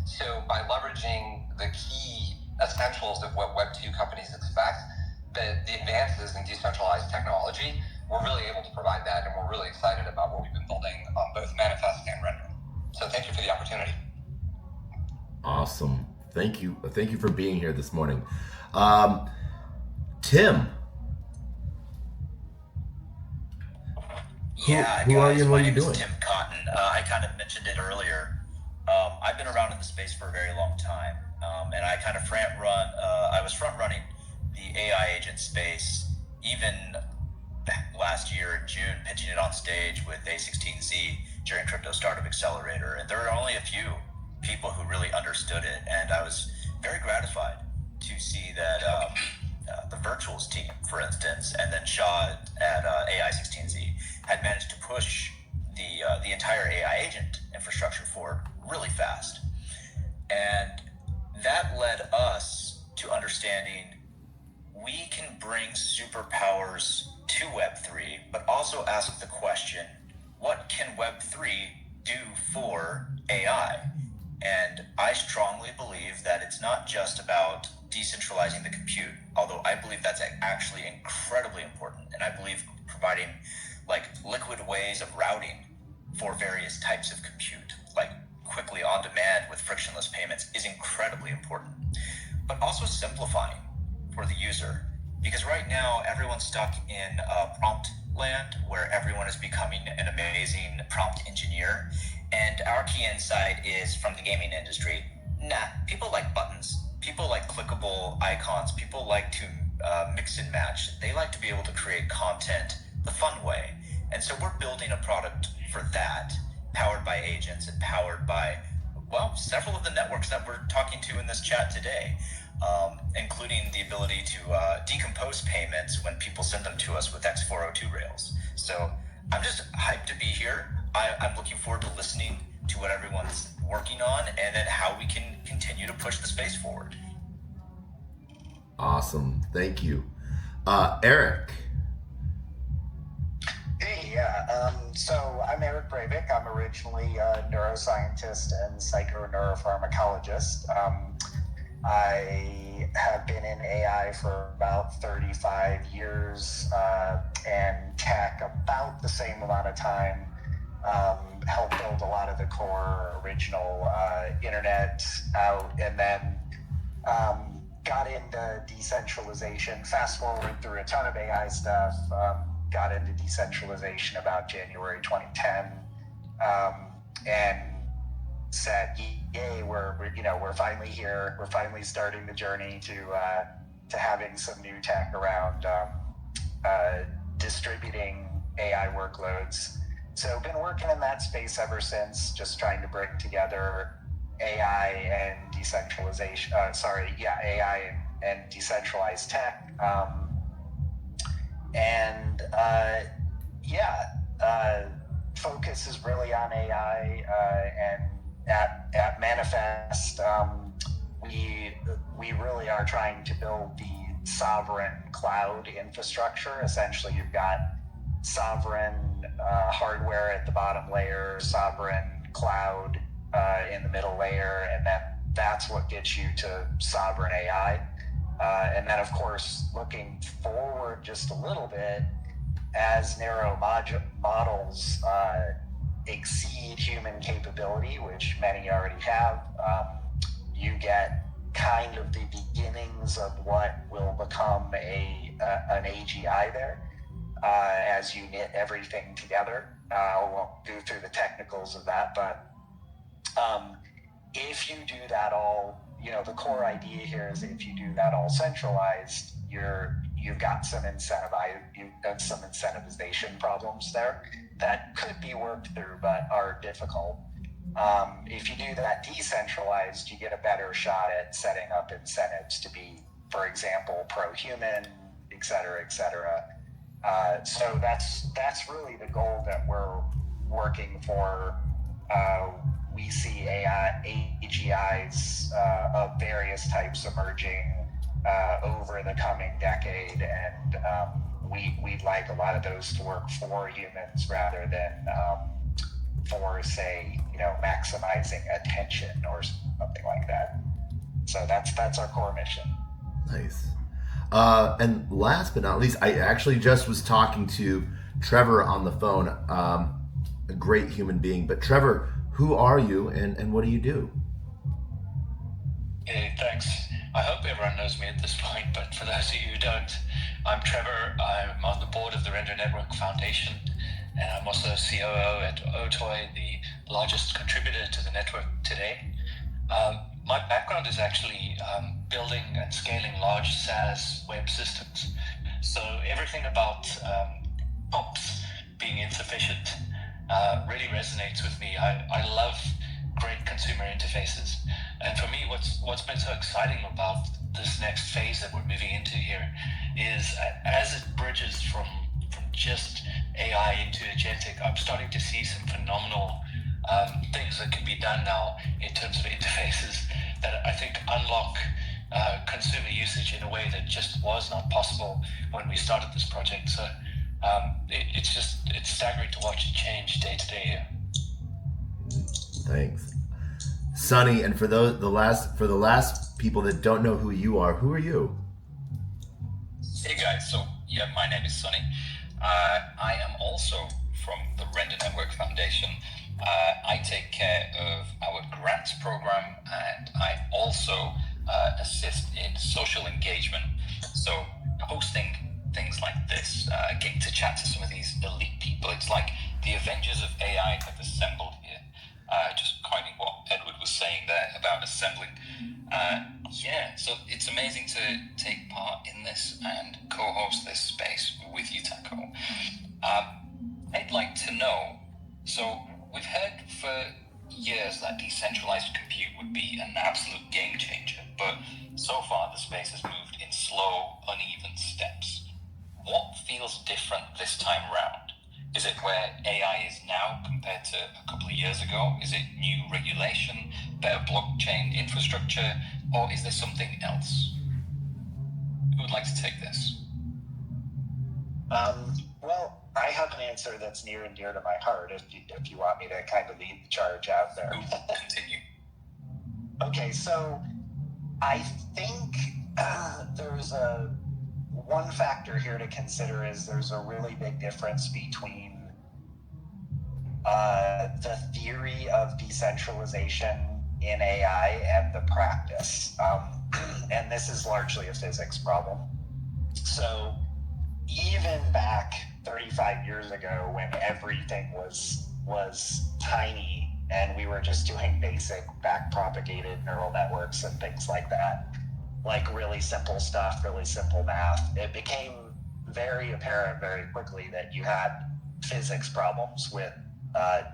So by leveraging the key essentials of what Web 2 companies expect, the advances in decentralized technology, we're really able to provide that, and we're really excited about what we've been building on both Manifest and Render. So thank you for the opportunity. Awesome. Thank you. Thank you for being here this morning. Tim. Who are you and what are you doing? My name is Tim Cotton. I kind of mentioned it earlier. I've been around in the space for a very long time, and I kind of I was front running the AI agent space even last year in June, pitching it on stage with A16Z during Crypto Startup Accelerator. And there were only a few people who really understood it, and I was very gratified to see that the virtuals team, for instance, and then Shaw at AI16Z had managed to push the entire AI agent infrastructure forward really fast. And that led us to understanding we can bring superpowers to Web3, but also ask the question, what can Web3 do for AI? And I strongly believe that it's not just about decentralizing the compute, although I believe that's actually incredibly important. And I believe providing like liquid ways of routing for various types of compute, like quickly on demand with frictionless payments, is incredibly important. But also simplifying for the user, because right now everyone's stuck in prompt land where everyone is becoming an amazing prompt engineer. And our key insight is from the gaming industry. People like buttons. People like clickable icons. People like to mix and match. They like to be able to create content the fun way. And so we're building a product for that, powered by agents and powered by, well, several of the networks that we're talking to in this chat today, including the ability to decompose payments when people send them to us with X402 rails. So I'm just hyped to be here. I'm looking forward to listening to what everyone's working on and then how we can continue to push the space forward. Awesome. Thank you. Eric. Hey, yeah. So I'm Eric Breivik. I'm originally a neuroscientist and psychoneuropharmacologist. I have been in AI for about 35 years and tech about the same amount of time. Helped build a lot of the core original internet out, and then got into decentralization. Fast forward through a ton of AI stuff. Got into decentralization about January 2010, and said, "Yay, we're finally here. We're finally starting the journey to having some new tech around distributing AI workloads." So been working in that space ever since, just trying to bring together AI and decentralization. AI and decentralized tech. Focus is really on AI, and at Manifest, we really are trying to build the sovereign cloud infrastructure. Essentially, you've got sovereign hardware at the bottom layer, sovereign cloud in the middle layer, and then that's what gets you to sovereign AI. And then, of course, looking forward just a little bit, as narrow models exceed human capability, which many already have, you get kind of the beginnings of what will become an AGI there as you knit everything together. I won't go through the technicals of that, but if you do that all, the core idea here is if you do that all centralized, you've got some incentivization problems there that could be worked through but are difficult. If you do that decentralized, you get a better shot at setting up incentives to be, for example, pro-human, et cetera, et cetera. So that's really the goal that we're working for. We see AGIs of various types emerging over the coming decade, and we'd like a lot of those to work for humans rather than for, say, maximizing attention or something So that's our core mission. Nice. And last but not least, I actually just was talking to Trevor on the phone, a great human being. But Trevor, who are you and what do you do? Hey, thanks. I hope everyone knows me at this point, but for those of you who don't, I'm Trevor. I'm on the board of the Render Network Foundation, and I'm also COO at Otoy, the largest contributor to the network today. My background is actually building and scaling large SaaS web systems. So everything about POPs being insufficient really resonates with me. I love great consumer interfaces. And for me, what's been so exciting about this next phase that we're moving into here is as it bridges from just AI into agentic, I'm starting to see some phenomenal things that can be done now in terms of interfaces that I think unlock consumer usage in a way that just was not possible when we started this project. So it's staggering to watch it change day to day here. Thanks, Sonny. And for the last people that don't know who you are, who are you? Hey guys, so yeah, my name is Sonny. I am also from the Render Network Foundation. I take care of our grants program, and I also assist in social engagement. So hosting things like this, getting to chat to some of these elite people. It's like the Avengers of AI have assembled here. Just coining what Edward was saying there about assembling. So it's amazing to take part in this and co-host this space with you, Taco. I'd like to know, so we've heard for years that decentralized compute would be an absolute game changer, but so far the space has moved in slow, uneven steps. What feels different this time around? Is it where AI is now compared to a couple of years ago? Is it new regulation, better blockchain infrastructure, or is there something else? Who would like to take this? Well, I have an answer that's near and dear to my heart if you want me to kind of lead the charge out there. Continue. Okay, so I think there's one factor here to consider is there's a really big difference between the theory of decentralization in AI and the practice. And this is largely a physics problem. So even back 35 years ago when everything was tiny and we were just doing basic back-propagated neural networks and things like that, like really simple stuff, really simple math, it became very apparent very quickly that you had physics problems with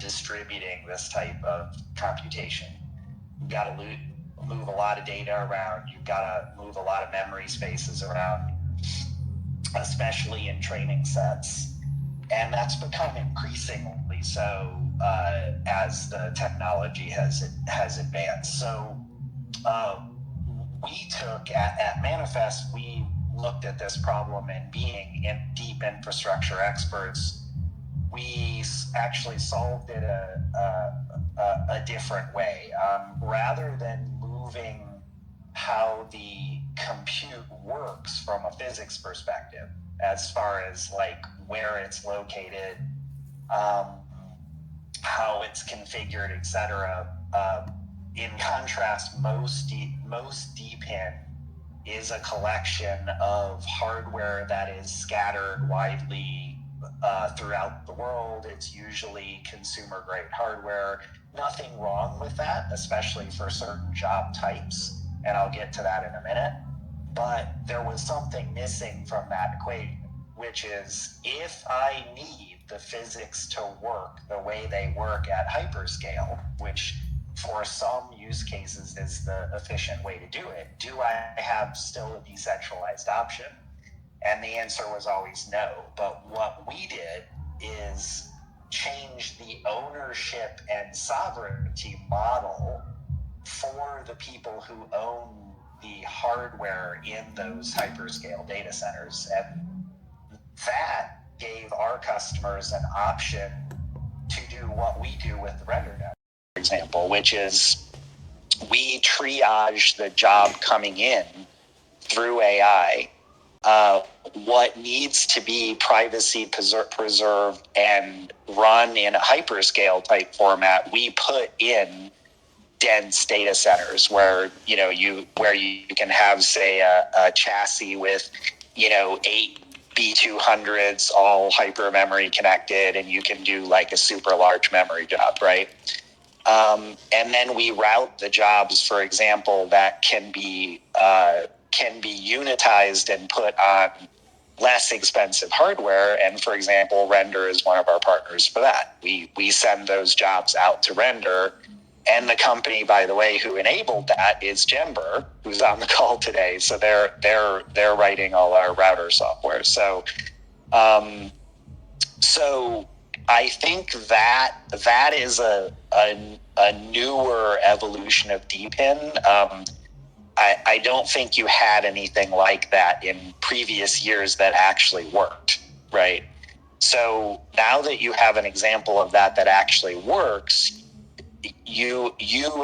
distributing this type of computation. You've got to move a lot of data around. You've got to move a lot of memory spaces around, especially in training sets. And that's become increasingly so as the technology has advanced. So we took at Manifest, we looked at this problem, and being deep infrastructure experts, we actually solved it a different way. Rather than moving how the compute works from a physics perspective, as far as like where it's located, how it's configured, etc. In contrast, most DePIN is a collection of hardware that is scattered widely throughout the world. It's usually consumer grade hardware. Nothing wrong with that, especially for certain job types, and I'll get to that in a minute. But there was something missing from that equation, which is if I need the physics to work the way they work at hyperscale, which for some use cases is the efficient way to do it, do I have still a decentralized option? And the answer was always no. But what we did is change the ownership and sovereignty model for the people who own the hardware in those hyperscale data centers. And that gave our customers an option to do what we do with the render network, for example, which is we triage the job coming in through AI, what needs to be privacy preserved and run in a hyperscale type format, we put in dense data centers where you can have, say, a chassis with 8 B200s all hyper memory connected, and you can do like a super large memory job, right? And then we route the jobs, for example, that can be unitized and put on less expensive hardware. And for example, Render is one of our partners for that. We send those jobs out to Render. And the company, by the way, who enabled that is Jember, who's on the call today. So they're writing all our router software. So I think that is a newer evolution of DePIN. I don't think you had anything like that in previous years that actually worked, right? So now that you have an example of that actually works, you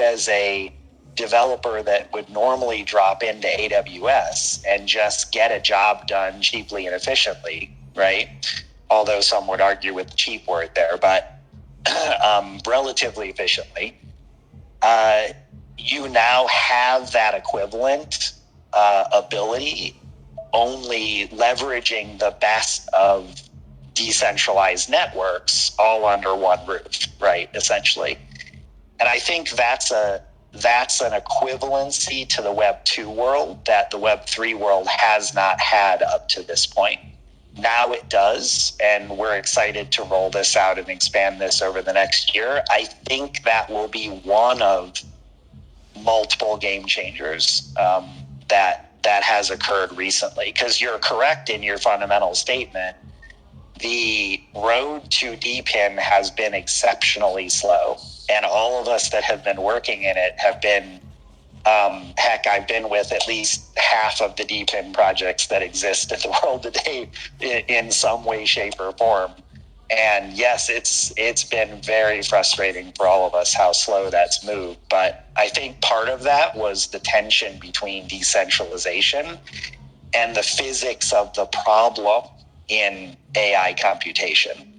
as a developer that would normally drop into AWS and just get a job done cheaply and efficiently, right? Although some would argue with the cheap word there, but relatively efficiently, you now have that equivalent ability, only leveraging the best of decentralized networks all under one roof, right? Essentially. And I think that's an equivalency to the Web 2 world that the Web 3 world has not had up to this point. Now it does, and we're excited to roll this out and expand this over the next year. I think that will be one of multiple game changers that has occurred recently. Because you're correct in your fundamental statement. The road to DePIN has been exceptionally slow. And all of us that have been working in it have been, I've been with at least half of the DePIN projects that exist in the world today in some way, shape, or form. And yes, it's been very frustrating for all of us how slow that's moved. But I think part of that was the tension between decentralization and the physics of the problem in AI computation.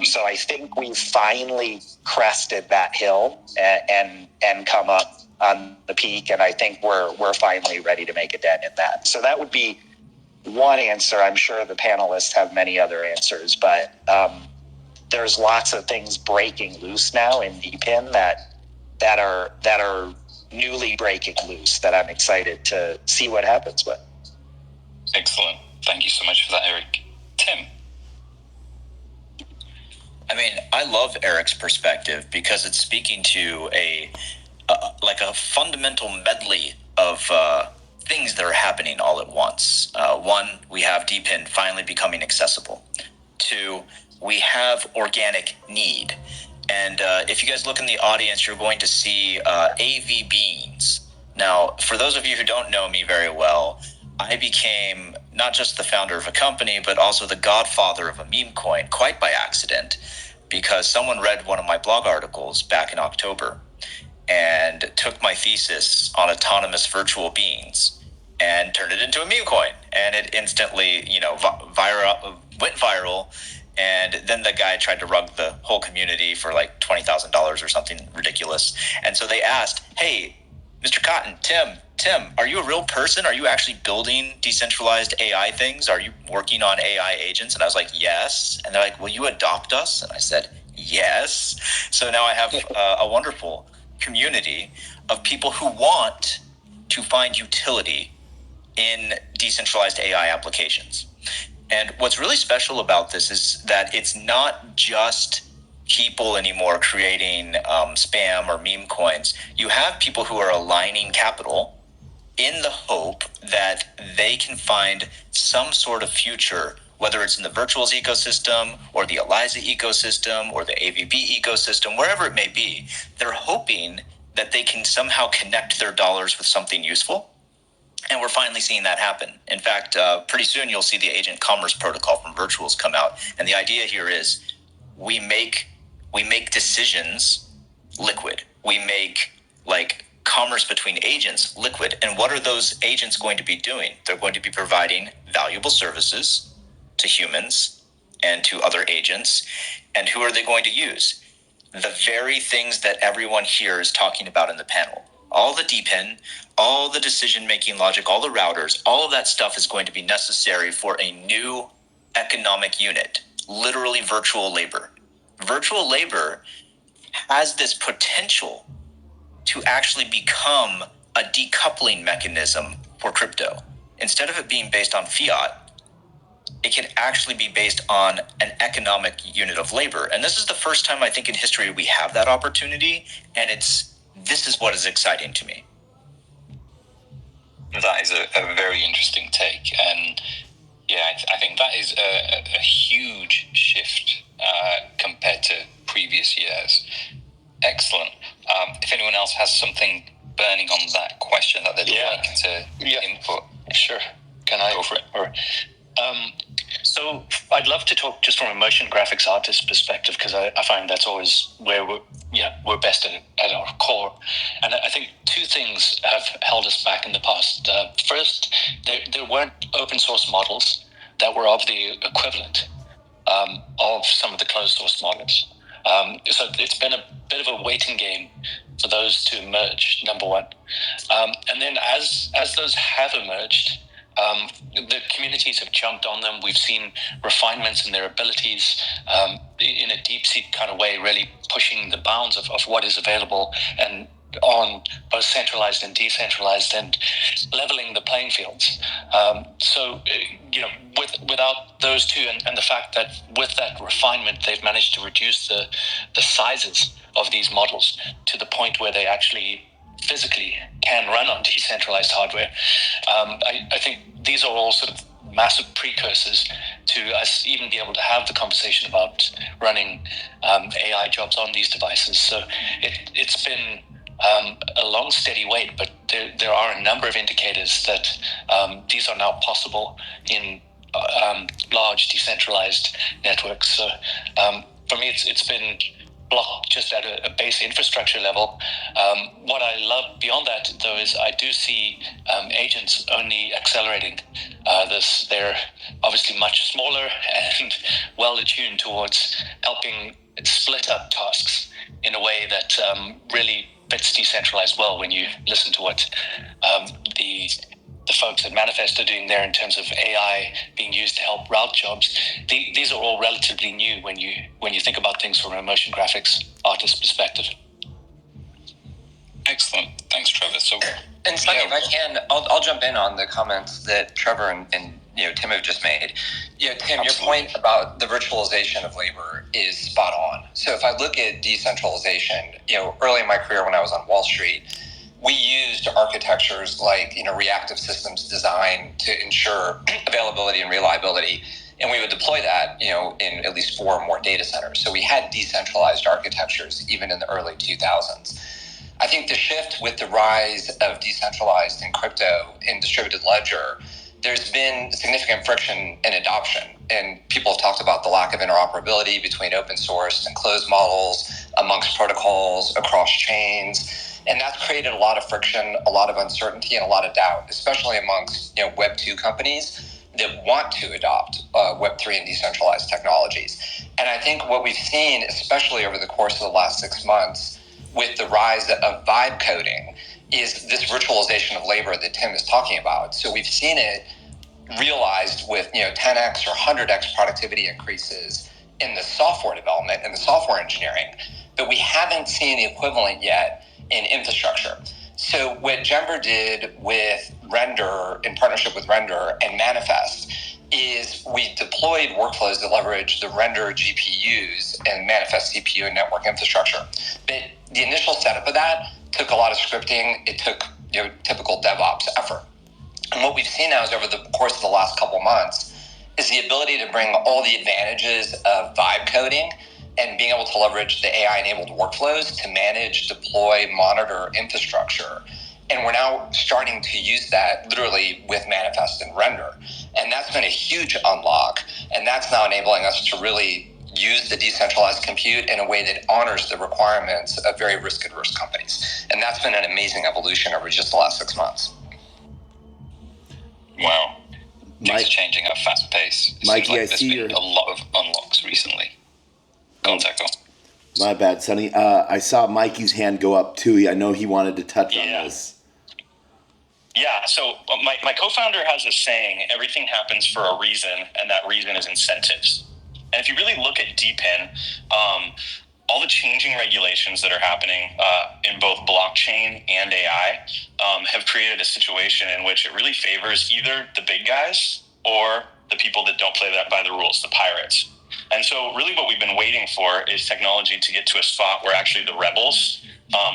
So I think we've finally crested that hill and come up on the peak, and I think we're finally ready to make a dent in that. So that would be one answer. I'm sure the panelists have many other answers, but there's lots of things breaking loose now in DePIN that are newly breaking loose that I'm excited to see what happens with. Excellent. Thank you so much for that, Eric. Tim. I mean, I love Eric's perspective because it's speaking to a fundamental medley of things that are happening all at once. One, we have DePIN finally becoming accessible. Two, we have organic need. And if you guys look in the audience, you're going to see AV beans. Now, for those of you who don't know me very well, I became not just the founder of a company, but also the godfather of a meme coin, quite by accident, because someone read one of my blog articles back in October and took my thesis on autonomous virtual beings and turned it into a meme coin. And it instantly, went viral. And then the guy tried to rug the whole community for like $20,000 or something ridiculous. And so they asked, hey, Mr. Cotton, Tim, are you a real person? Are you actually building decentralized AI things? Are you working on AI agents? And I was like, yes. And they're like, will you adopt us? And I said, yes. So now I have a wonderful community of people who want to find utility in decentralized AI applications. And what's really special about this is that it's not just people anymore creating spam or meme coins. You have people who are aligning capital in the hope that they can find some sort of future, whether it's in the virtuals ecosystem or the ELIZA ecosystem or the AVB ecosystem, wherever it may be. They're hoping that they can somehow connect their dollars with something useful. And we're finally seeing that happen. In fact, pretty soon you'll see the Agent Commerce Protocol from Virtuals come out. And the idea here is we make decisions liquid. We make commerce between agents liquid. And what are those agents going to be doing? They're going to be providing valuable services to humans and to other agents. And who are they going to use? The very things that everyone here is talking about in the panel. All the DePIN, all the decision-making logic, all the routers, all of that stuff is going to be necessary for a new economic unit, literally virtual labor. Virtual labor has this potential to actually become a decoupling mechanism for crypto. Instead of it being based on fiat, it can actually be based on an economic unit of labor. And this is the first time I think in history we have that opportunity, and this is what is exciting to me. That is a very interesting take, and yeah, I think that is a huge shift compared to previous years. Excellent. If anyone else has something burning on that question that they'd like to input, sure. Can I go for it? Or, so I'd love to talk just from a motion graphics artist perspective, because I find that's always where we're best at our core. And I think two things have held us back in the past. First, there weren't open source models that were of the equivalent of some of the closed source models. So it's been a bit of a waiting game for those to emerge, number one. And then as those have emerged, the communities have jumped on them. We've seen refinements in their abilities in a deep seat kind of way, really pushing the bounds of what is available and on both centralized and decentralized, and leveling the playing fields. So, without those two, and the fact that with that refinement, they've managed to reduce the sizes of these models to the point where they actually physically can run on decentralized hardware. I think these are all sort of massive precursors to us even be able to have the conversation about running AI jobs on these devices. So it's been a long, steady wait, but there are a number of indicators that these are now possible in large decentralized networks. So for me, it's been blocked just at a base infrastructure level. What I love beyond that, though, is I do see agents only accelerating this. They're obviously much smaller and well attuned towards helping split up tasks in a way that really fits decentralized well when you listen to what the folks at Manifest are doing there in terms of AI being used to help route jobs. These are all relatively new when you think about things from a motion graphics artist perspective. Excellent. Thanks, Trevor. So, and Sunny, if I can, I'll jump in on the comments that Trevor and Tim have just made. Tim, absolutely. Your point about the virtualization of labor is spot on. So if I look at decentralization, early in my career when I was on Wall Street, we used architectures like reactive systems design to ensure availability and reliability, and we would deploy that in at least 4 or more data centers. So we had decentralized architectures even in the early 2000s. I think the shift with the rise of decentralized and crypto in distributed ledger, there's been significant friction in adoption, and people have talked about the lack of interoperability between open source and closed models, amongst protocols, across chains. And that's created a lot of friction, a lot of uncertainty, and a lot of doubt, especially amongst Web 2 companies that want to adopt Web 3 and decentralized technologies. And I think what we've seen, especially over the course of the last 6 months, with the rise of vibe coding, is this virtualization of labor that Tim is talking about. So we've seen it realized with 10x or 100x productivity increases in the software development and the software engineering, but we haven't seen the equivalent yet in infrastructure. So what Jember did with Render, in partnership with Render and Manifest, is we deployed workflows that leverage the Render GPUs and Manifest CPU and network infrastructure. But the initial setup of that took a lot of scripting. It took typical DevOps effort. And what we've seen now is over the course of the last couple months is the ability to bring all the advantages of vibe coding and being able to leverage the AI-enabled workflows to manage, deploy, monitor infrastructure. And we're now starting to use that literally with Manifest and Render. And that's been a huge unlock. And that's now enabling us to really use the decentralized compute in a way that honors the requirements of very risk-averse companies. And that's been an amazing evolution over just the last 6 months. Wow. Things are changing at a fast pace. It Mikey, seems like I there's see been a lot of unlocks recently. Go on, Teco. My bad, Sonny. I saw Mikey's hand go up too. I know he wanted to touch on this. Yeah, so my co-founder has a saying, everything happens for a reason, and that reason is incentives. And if you really look at DePIN, all the changing regulations that are happening in both blockchain and AI have created a situation in which it really favors either the big guys or the people that don't play that by the rules, the pirates. And so really what we've been waiting for is technology to get to a spot where actually the rebels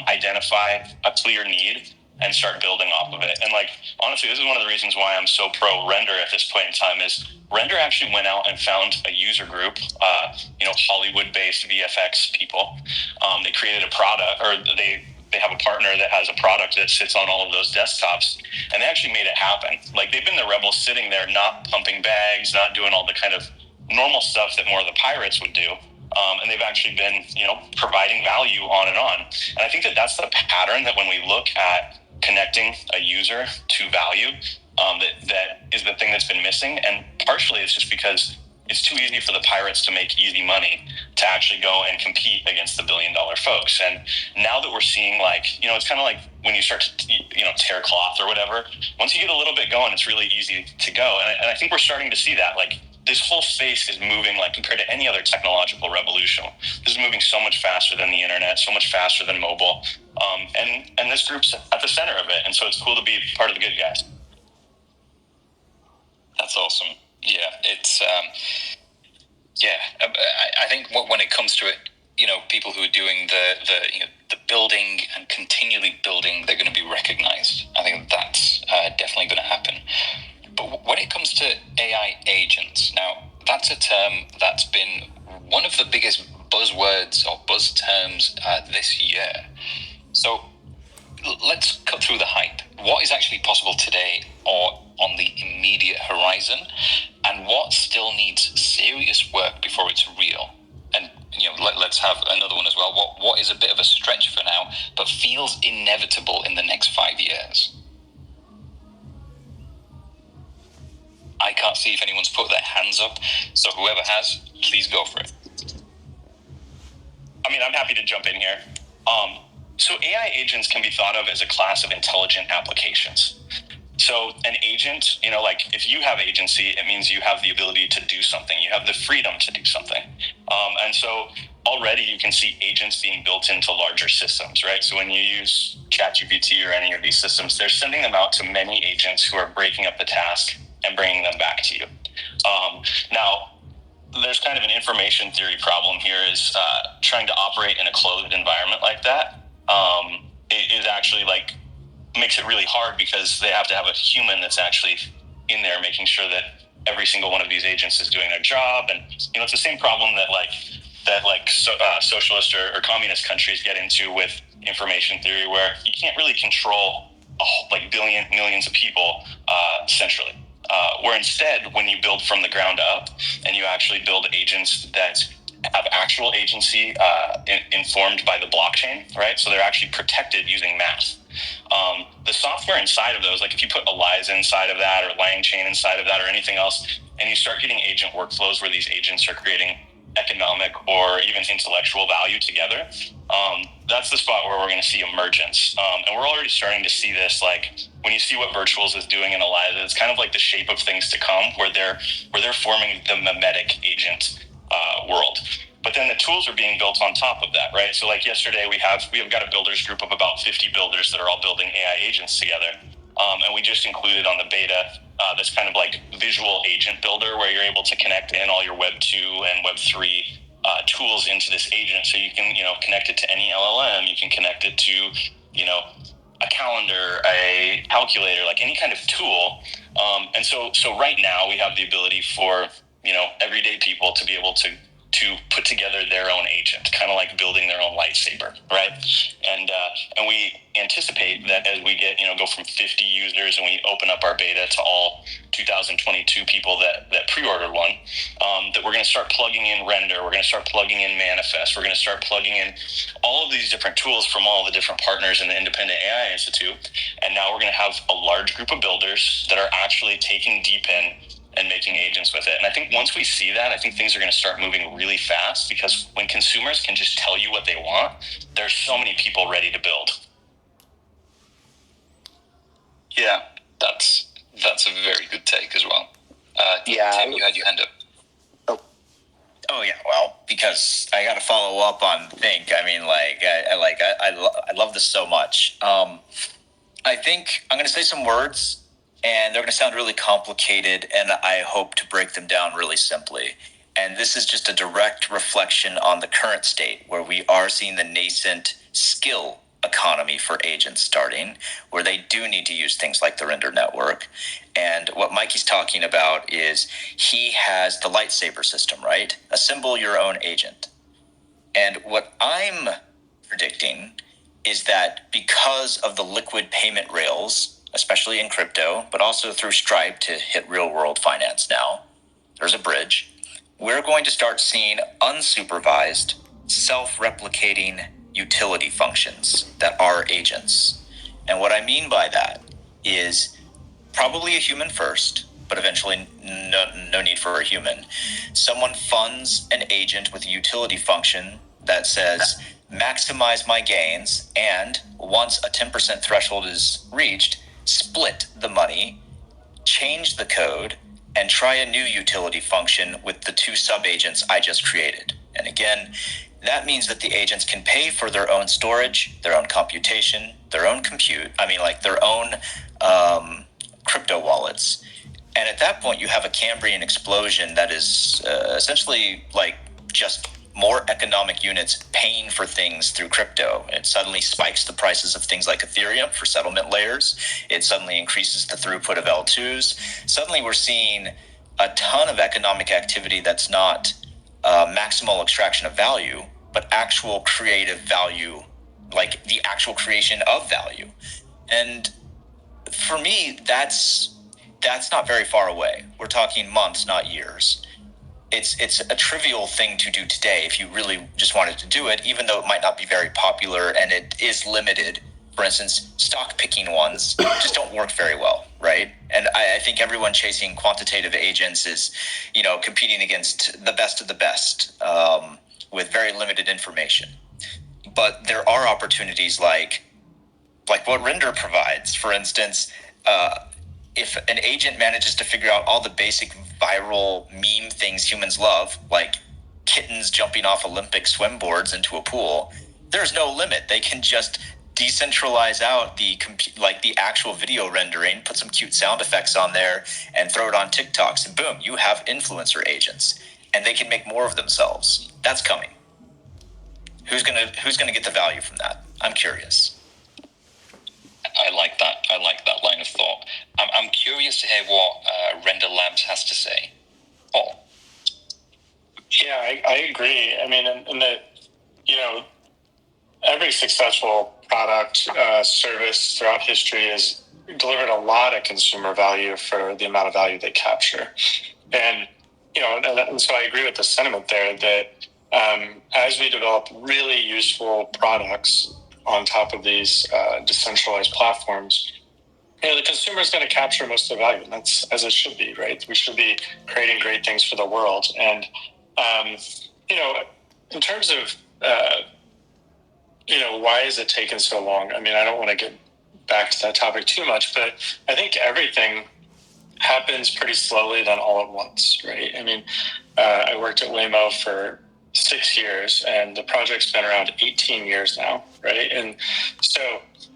identify a clear need and start building off of it. And like, honestly, this is one of the reasons why I'm so pro Render at this point in time is Render actually went out and found a user group, Hollywood-based VFX people. They created a product, or they have a partner that has a product that sits on all of those desktops, and they actually made it happen. Like, they've been the rebels sitting there, not pumping bags, not doing all the kind of normal stuff that more of the pirates would do. And they've actually been, providing value on and on. And I think that that's the pattern that when we look at connecting a user to value, that is the thing that's been missing. And partially it's just because it's too easy for the pirates to make easy money to actually go and compete against the billion-dollar folks. And now that we're seeing, it's kind of like when you start to, tear cloth or whatever, once you get a little bit going, it's really easy to go. And I think we're starting to see that, this whole space is moving, compared to any other technological revolution. This is moving so much faster than the internet, so much faster than mobile. And this group's at the center of it. And so it's cool to be part of the good guys. That's awesome. Yeah, it's, I think when it comes to it, people who are doing the building and continually building, they're going to be recognized. I think that's definitely going to happen. But when it comes to AI agents, now that's a term that's been one of the biggest buzzwords or buzz terms this year. So let's cut through the hype. What is actually possible today or on the immediate horizon, and what still needs serious work before it's real? And let's have another one as well. What is a bit of a stretch for now, but feels inevitable in the next 5 years? I can't see if anyone's put their hands up, so whoever has, please go for it. I mean, I'm happy to jump in here. So AI agents can be thought of as a class of intelligent applications. So an agent, if you have agency, it means you have the ability to do something. You have the freedom to do something. And so already you can see agents being built into larger systems, right? So when you use ChatGPT or any of these systems, they're sending them out to many agents who are breaking up the task and bringing them back to you. Now, there's kind of an information theory problem here is trying to operate in a closed environment like that. It is actually makes it really hard because they have to have a human that's actually in there making sure that every single one of these agents is doing their job. And, it's the same problem that socialist or communist countries get into with information theory, where you can't really control millions of people centrally. Where instead, when you build from the ground up and you actually build agents that have actual agency informed by the blockchain, right? So they're actually protected using math. The software inside of those, if you put ELIZA inside of that or LangChain inside of that or anything else, and you start getting agent workflows where these agents are creating economic or even intellectual value together, that's the spot where we're going to see emergence. And we're already starting to see this, when you see what Virtuals is doing in ELIZA, it's kind of like the shape of things to come, where they're forming the mimetic agent world. But then the tools are being built on top of that, right? So yesterday we have got a builders group of about 50 builders that are all building AI agents together. And we just included on the beta this kind of visual agent builder, where you're able to connect in all your Web 2 and Web 3 tools into this agent. So you can, connect it to any LLM. You can connect it to, a calendar, a calculator, any kind of tool. And so right now we have the ability for, everyday people to be able to put together their own agent, kind of like building their own lightsaber, right? And we anticipate that as we get, go from 50 users and we open up our beta to all 2022 people that pre-ordered one, that we're going to start plugging in Render, we're going to start plugging in Manifest, we're going to start plugging in all of these different tools from all the different partners in the Independent AI Institute. And now we're going to have a large group of builders that are actually taking DePIN and making agents with it. And I think once we see that, I think things are going to start moving really fast, because when consumers can just tell you what they want, there's so many people ready to build. Yeah, that's a very good take as well. Tim, you had your hand up. Oh yeah, well, because I got to follow up on Think. I mean, I love this so much. I think I'm going to say some words, and they're going to sound really complicated, and I hope to break them down really simply. And this is just a direct reflection on the current state, where we are seeing the nascent skill economy for agents starting, where they do need to use things like the Render network. And what Mikey's talking about is he has the lightsaber system, right? Assemble your own agent. And what I'm predicting is that because of the liquid payment rails, especially in crypto, but also through Stripe to hit real world finance now, there's a bridge. We're going to start seeing unsupervised, self-replicating utility functions that are agents. And what I mean by that is probably a human first, but eventually no need for a human. Someone funds an agent with a utility function that says, maximize my gains, and once a 10% threshold is reached, split the money, change the code, and try a new utility function with the two sub-agents I just created. And again, that means that the agents can pay for their own storage, their own computation, their own compute, their own crypto wallets. And at that point, you have a Cambrian explosion that is essentially like just more economic units paying for things through crypto. It suddenly spikes the prices of things like Ethereum for settlement layers. It suddenly increases the throughput of L2s. Suddenly we're seeing a ton of economic activity that's not maximal extraction of value, but actual creative value, like the actual creation of value. And for me, that's not very far away. We're talking months, not years. It's a trivial thing to do today if you really just wanted to do it, even though it might not be very popular and it is limited. For instance, stock picking ones just don't work very well, right? And I think everyone chasing quantitative agents is, competing against the best of the best with very limited information. But there are opportunities like what Render provides. For instance, if an agent manages to figure out all the basic viral meme things humans love, like kittens jumping off Olympic swim boards into a pool, there's no limit. They can just decentralize out the actual video rendering, put some cute sound effects on there, and throw it on TikToks, and boom, you have influencer agents, and they can make more of themselves. That's coming. Who's gonna get the value from that? I'm curious. I like that line of thought. I'm curious to hear what Render Labs has to say. Paul. Yeah, I agree. I mean, and that, every successful product, service throughout history has delivered a lot of consumer value for the amount of value they capture. And, and so I agree with the sentiment there that as we develop really useful products on top of these decentralized platforms, the consumer is going to capture most of the value. And that's as it should be, right? We should be creating great things for the world. And, in terms of, why is it taking so long? I mean, I don't want to get back to that topic too much, but I think everything happens pretty slowly then all at once, right? I mean, I worked at Waymo for 6 years, and the project's been around 18 years now, right? And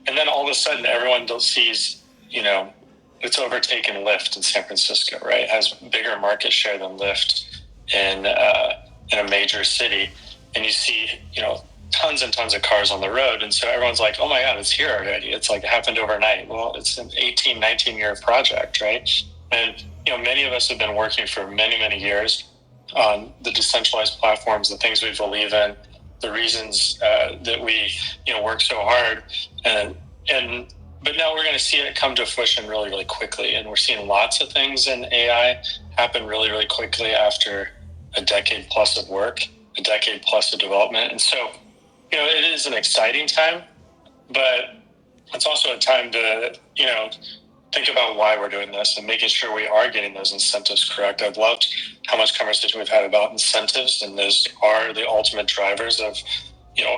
then all of a sudden everyone sees, it's overtaken Lyft in San Francisco, right? It has bigger market share than Lyft in a major city. And you see, tons and tons of cars on the road. And so everyone's like, oh my God, it's here already. It's like it happened overnight. Well, it's an 18, 19-year project, right? And, many of us have been working for many, many years on the decentralized platforms, the things we believe in, the reasons that we, work so hard. but now we're going to see it come to fruition really, really quickly. And we're seeing lots of things in AI happen really, really quickly after a decade plus of work, a decade plus of development. And so, it is an exciting time, but it's also a time to, think about why we're doing this and making sure we are getting those incentives correct. I've loved how much conversation we've had about incentives, and those are the ultimate drivers of,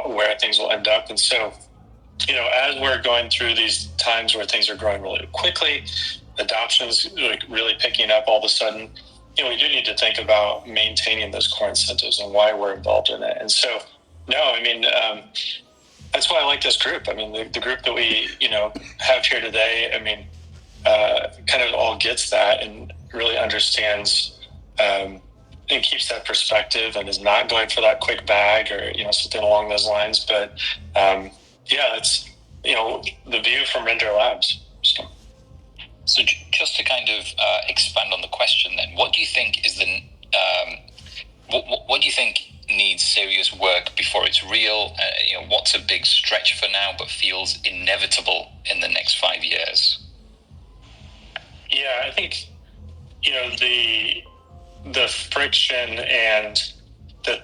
where things will end up. And so, as we're going through these times where things are growing really quickly, adoption's really picking up all of a sudden, we do need to think about maintaining those core incentives and why we're involved in it. And so, that's why I like this group. I mean, the group that we, have here today, kind of all gets that and really understands and keeps that perspective and is not going for that quick bag or, something along those lines. But it's, the view from Render Labs. So just to kind of expand on the question then, what do you think is what do you think needs serious work before it's real? What's a big stretch for now but feels inevitable in the next 5 years? Yeah, I think, the friction and the,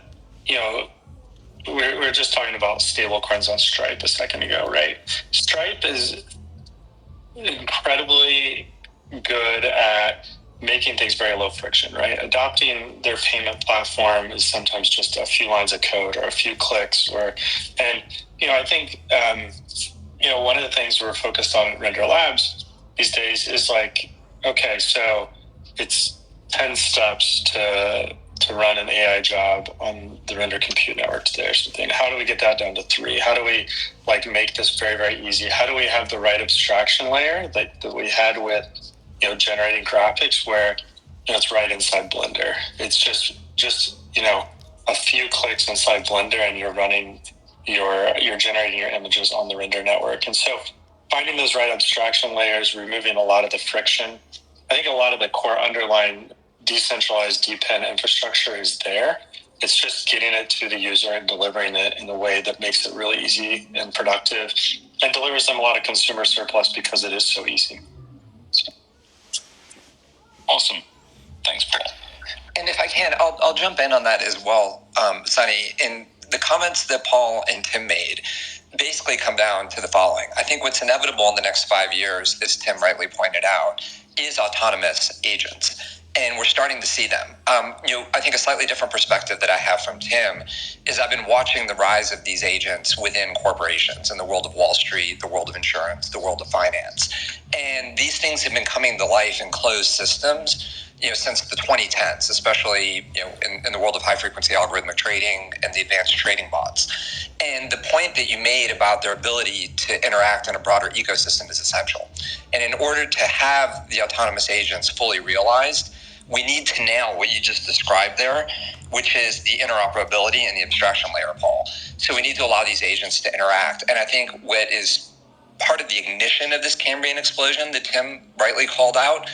we're just talking about stablecoins on Stripe a second ago, right? Stripe is incredibly good at making things very low friction, right? Adopting their payment platform is sometimes just a few lines of code or a few clicks, I think, one of the things we're focused on at Render Labs these days is okay, so it's 10 steps to run an AI job on the Render Compute Network today or something. How do we get that down to 3? How do we make this very, very easy? How do we have the right abstraction layer that we had with, generating graphics where it's right inside Blender? It's just a few clicks inside Blender and you're running you're generating your images on the Render network. And so finding those right abstraction layers, removing a lot of the friction. I think a lot of the core underlying decentralized DePIN infrastructure is there. It's just getting it to the user and delivering it in a way that makes it really easy and productive and delivers them a lot of consumer surplus because it is so easy. Awesome. Thanks, Paul. And if I can, I'll jump in on that as well, Sunny. In the comments that Paul and Tim made basically come down to the following. I think what's inevitable in the next 5 years, as Tim rightly pointed out, is autonomous agents. And we're starting to see them. I think a slightly different perspective that I have from Tim is I've been watching the rise of these agents within corporations in the world of Wall Street, the world of insurance, the world of finance. And these things have been coming to life in closed systems, since the 2010s, especially, in the world of high frequency algorithmic trading and the advanced trading bots. And the point that you made about their ability to interact in a broader ecosystem is essential. And in order to have the autonomous agents fully realized, we need to nail what you just described there, which is the interoperability and the abstraction layer, Paul. So we need to allow these agents to interact. And I think what is part of the ignition of this Cambrian explosion that Tim rightly called out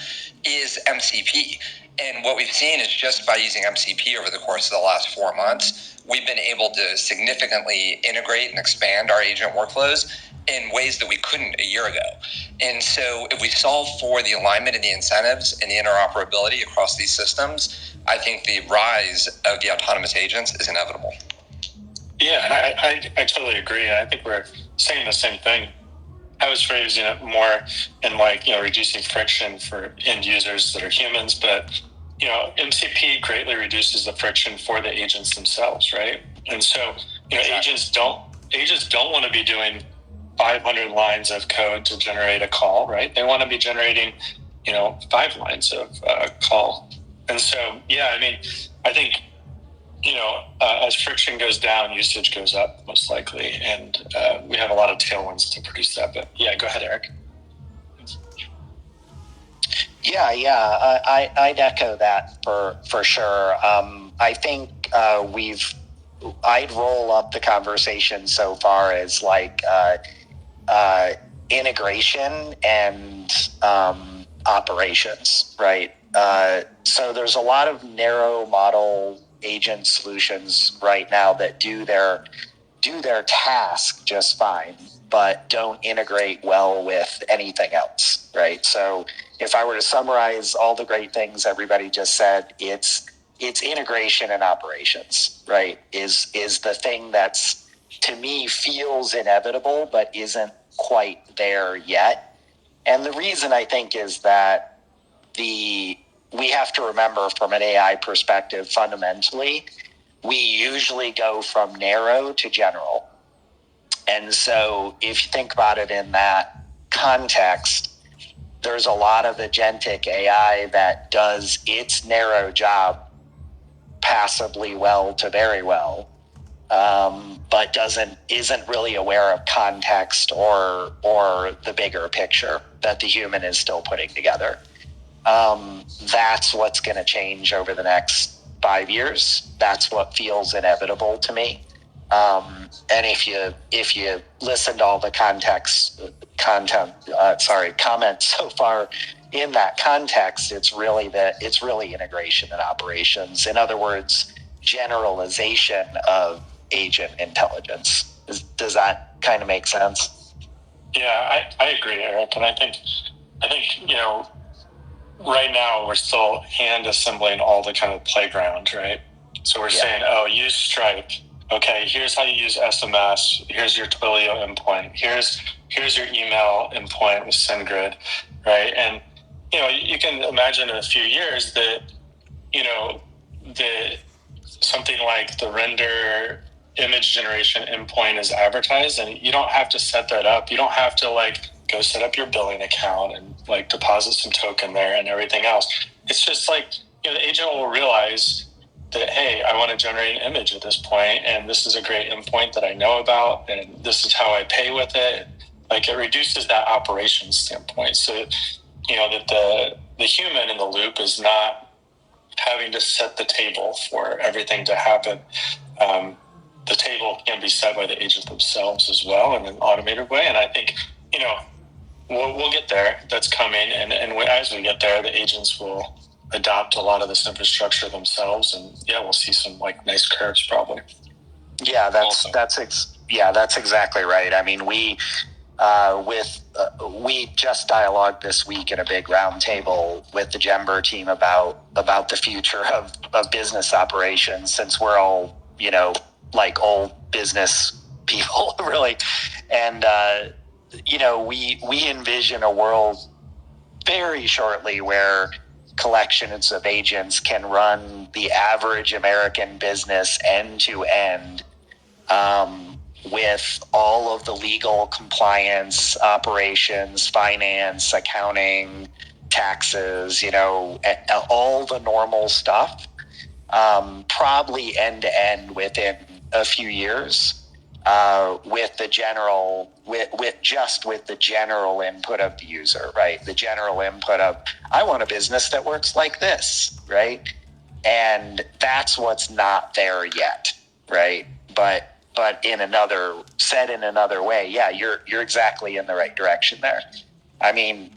is MCP. And what we've seen is just by using MCP over the course of the last 4 months, we've been able to significantly integrate and expand our agent workflows in ways that we couldn't a year ago. And so if we solve for the alignment and the incentives and the interoperability across these systems, I think the rise of the autonomous agents is inevitable. Yeah, I totally agree. I think we're saying the same thing. I was phrasing it more in reducing friction for end users that are humans, but MCP greatly reduces the friction for the agents themselves, right? And so agents don't want to be doing 500 lines of code to generate a call, right? They want to be generating 5 lines of call. And so I think as friction goes down, usage goes up most likely, and we have a lot of tailwinds to produce that. But yeah, go ahead, Eric. I'd echo that for sure. I think I'd roll up the conversation so far as integration and operations, right? So there's a lot of narrow model agent solutions right now that do their do their task just fine, but don't integrate well with anything else, right? So if I were to summarize all the great things everybody just said, it's integration and operations, right? Is the thing that's, to me, feels inevitable but isn't quite there yet. And the reason, I think, is that we have to remember, from an AI perspective, fundamentally, we usually go from narrow to general. And so if you think about it in that context, there's a lot of agentic AI that does its narrow job passably well to very well, but isn't really aware of context or the bigger picture that the human is still putting together. That's what's going to change over the next 5 years. That's what feels inevitable to me. And if you listen to all the comments so far in that context, it's really integration and operations. In other words, generalization of agent intelligence. Does that kind of make sense? Yeah, I agree, Eric, and I think right now we're still hand assembling all the kind of playground, right? So we're saying, oh, use Stripe. Okay, here's how you use SMS. Here's your Twilio endpoint. Here's your email endpoint with SendGrid, right? And you can imagine in a few years that something like the render image generation endpoint is advertised, and you don't have to set that up. You don't have to go set up your billing account and deposit some token there and everything else. It's just the agent will realize that, hey, I want to generate an image at this point, and this is a great endpoint that I know about, and this is how I pay with it. It reduces that operations standpoint, so that the human in the loop is not having to set the table for everything to happen. The table can be set by the agent themselves as well in an automated way, and I think we'll get there. That's coming, and as we get there, the agents will adopt a lot of this infrastructure themselves, and we'll see some nice curves probably. Yeah, that's exactly right. I mean, we just dialogued this week in a big roundtable with the Gember team about the future of business operations, since we're all old business people really, and we envision a world very shortly where collections of agents can run the average American business end to end, with all of the legal compliance, operations, finance, accounting, taxes, all the normal stuff, probably end to end within a few years. With the general input of the user, right? The general input of, I want a business that works like this, right? And that's what's not there yet, right? But in another way, you're exactly in the right direction there. I mean,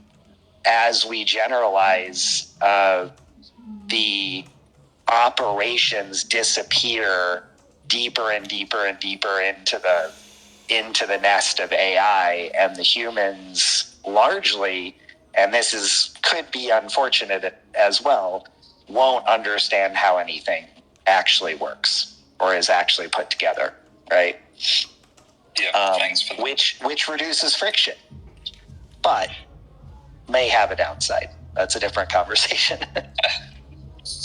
as we generalize, the operations disappear deeper and deeper and deeper into the nest of AI, and the humans largely, and could be unfortunate as well, won't understand how anything actually works or is actually put together, right? Yeah, thanks for that. Which reduces friction, but may have a downside. That's a different conversation.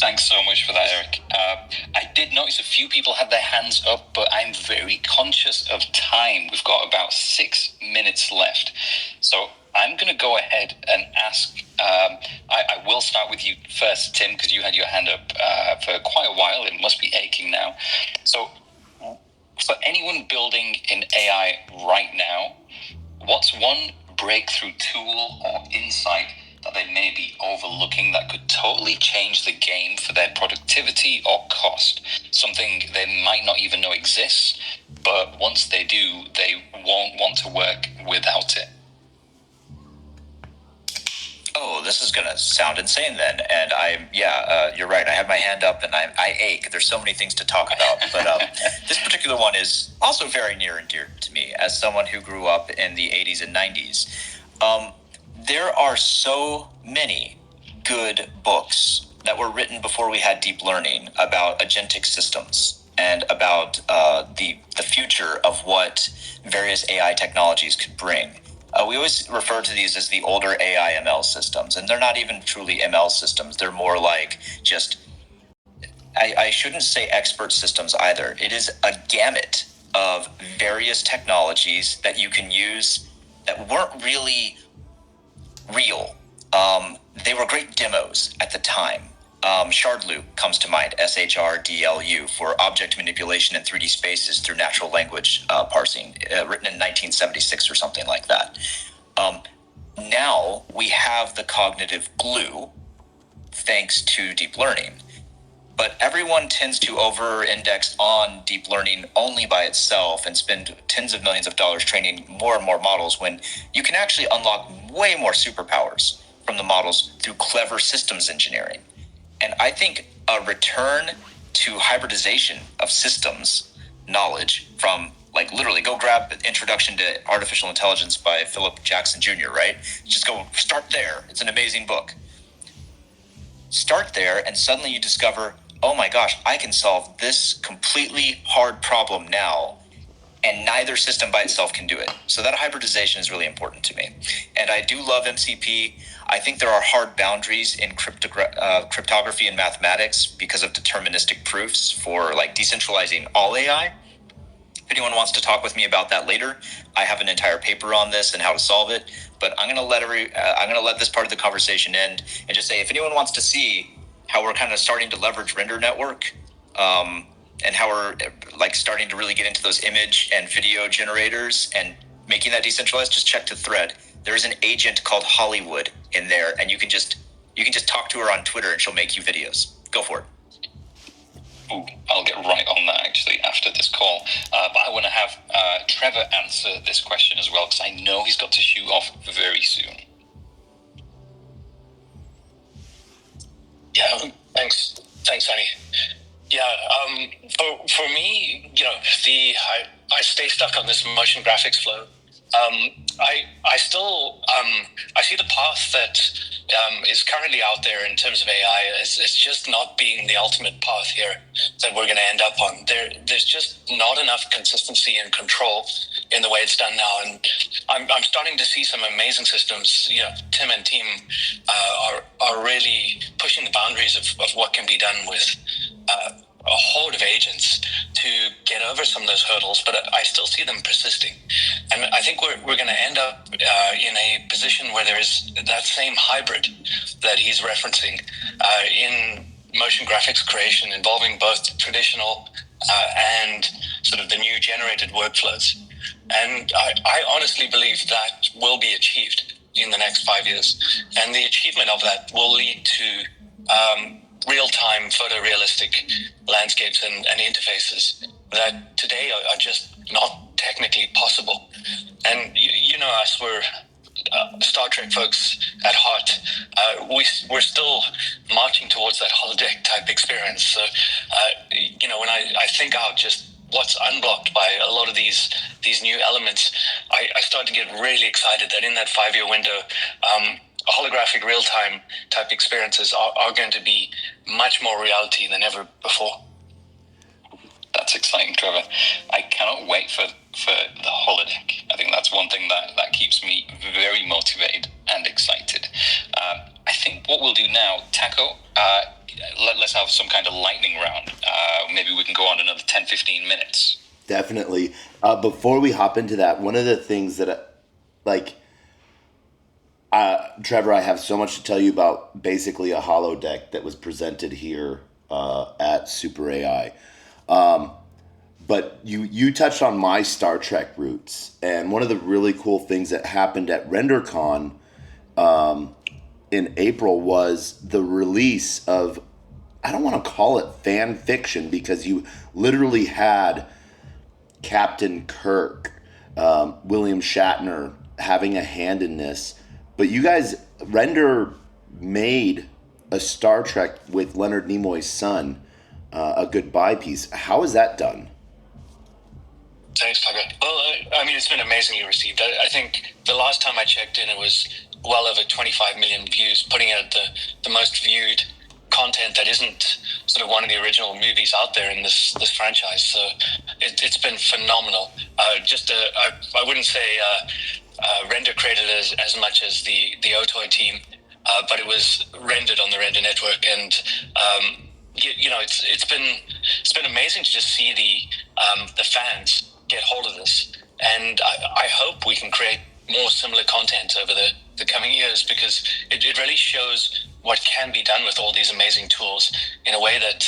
Thanks so much for that, Eric. I did notice a few people had their hands up, but I'm very conscious of time. We've got about 6 minutes left. So I'm going to go ahead and ask, I will start with you first, Tim, because you had your hand up for quite a while. It must be aching now. So for anyone building in AI right now, what's one breakthrough tool or insight that they may be overlooking that could totally change the game for their productivity or cost? Something they might not even know exists, but once they do, they won't want to work without it. Oh, this is going to sound insane then. And you're right. I have my hand up and I ache. There's so many things to talk about. But this particular one is also very near and dear to me as someone who grew up in the 80s and 90s. There are so many good books that were written before we had deep learning about agentic systems and about the future of what various AI technologies could bring. We always refer to these as the older AI ML systems, and they're not even truly ML systems. They're more like just, I shouldn't say expert systems either. It is a gamut of various technologies that you can use that weren't really real. They were great demos at the time. Shardlu comes to mind, SHRDLU, for object manipulation in 3D spaces through natural language parsing, written in 1976 or something like that. Now we have the cognitive glue thanks to deep learning. But everyone tends to over-index on deep learning only by itself and spend tens of millions of dollars training more and more models when you can actually unlock way more superpowers from the models through clever systems engineering. And I think a return to hybridization of systems knowledge from, like, literally go grab Introduction to Artificial Intelligence by Philip Jackson Jr., right? Just go start there. It's an amazing book. Start there and suddenly you discover, oh my gosh, I can solve this completely hard problem now, and neither system by itself can do it. So that hybridization is really important to me. And I do love MCP. I think there are hard boundaries in cryptography and mathematics because of deterministic proofs for like decentralizing all AI. If anyone wants to talk with me about that later, I have an entire paper on this and how to solve it. But I'm going to let this part of the conversation end and just say, if anyone wants to see how we're kind of starting to leverage render network, and how we're like starting to really get into those image and video generators and making that decentralized, just check the thread. There's an agent called Hollywood in there, and you can just talk to her on Twitter and she'll make you videos. Go for it. Ooh, I'll get right on that actually after this call. But I want to have Trevor answer this question as well, because I know he's got to shoot off very soon. Yeah, thanks, Sonny. Yeah, for me, I stay stuck on this motion graphics flow. I still I see the path that is currently out there in terms of AI. It's just not being the ultimate path here that we're going to end up on. There's just not enough consistency and control in the way it's done now, and I'm starting to see some amazing systems. Tim and team are really pushing the boundaries of what can be done with a horde of agents to get over some of those hurdles, but I still see them persisting. And I think we're going to end up in a position where there is that same hybrid that he's referencing in motion graphics creation involving both traditional and sort of the new generated workflows. And I honestly believe that will be achieved in the next 5 years. And the achievement of that will lead to real-time photorealistic landscapes and interfaces that today are just not technically possible. And you know us, we're Star Trek folks at heart. We're still marching towards that holodeck type experience. So, when I think out just what's unblocked by a lot of these new elements, I start to get really excited that in that 5-year window, holographic real-time type experiences are going to be much more reality than ever before. That's exciting, Trevor. I cannot wait for the holodeck. I think that's one thing that keeps me very motivated and excited. I think what we'll do now, Taco, let's have some kind of lightning round. Maybe we can go on another 10-15 minutes. Definitely. Before we hop into that, one of the things that, Trevor, I have so much to tell you about basically a holodeck that was presented here at Super AI. But you touched on my Star Trek roots, and one of the really cool things that happened at RenderCon in April was the release of, I don't want to call it fan fiction, because you literally had Captain Kirk, William Shatner having a hand in this. But you guys, Render made a Star Trek with Leonard Nimoy's son a goodbye piece. How is that done? Thanks, Tucker. Well, I mean, it's been amazingly received. I think the last time I checked in, it was well over 25 million views, putting out the most viewed content that isn't sort of one of the original movies out there in this franchise. So it's been phenomenal. I wouldn't say render credit as much as the Otoy team, but it was rendered on the Render Network, and it's been amazing to just see the fans get hold of this, and I hope we can create more similar content over the coming years, because it really shows what can be done with all these amazing tools in a way that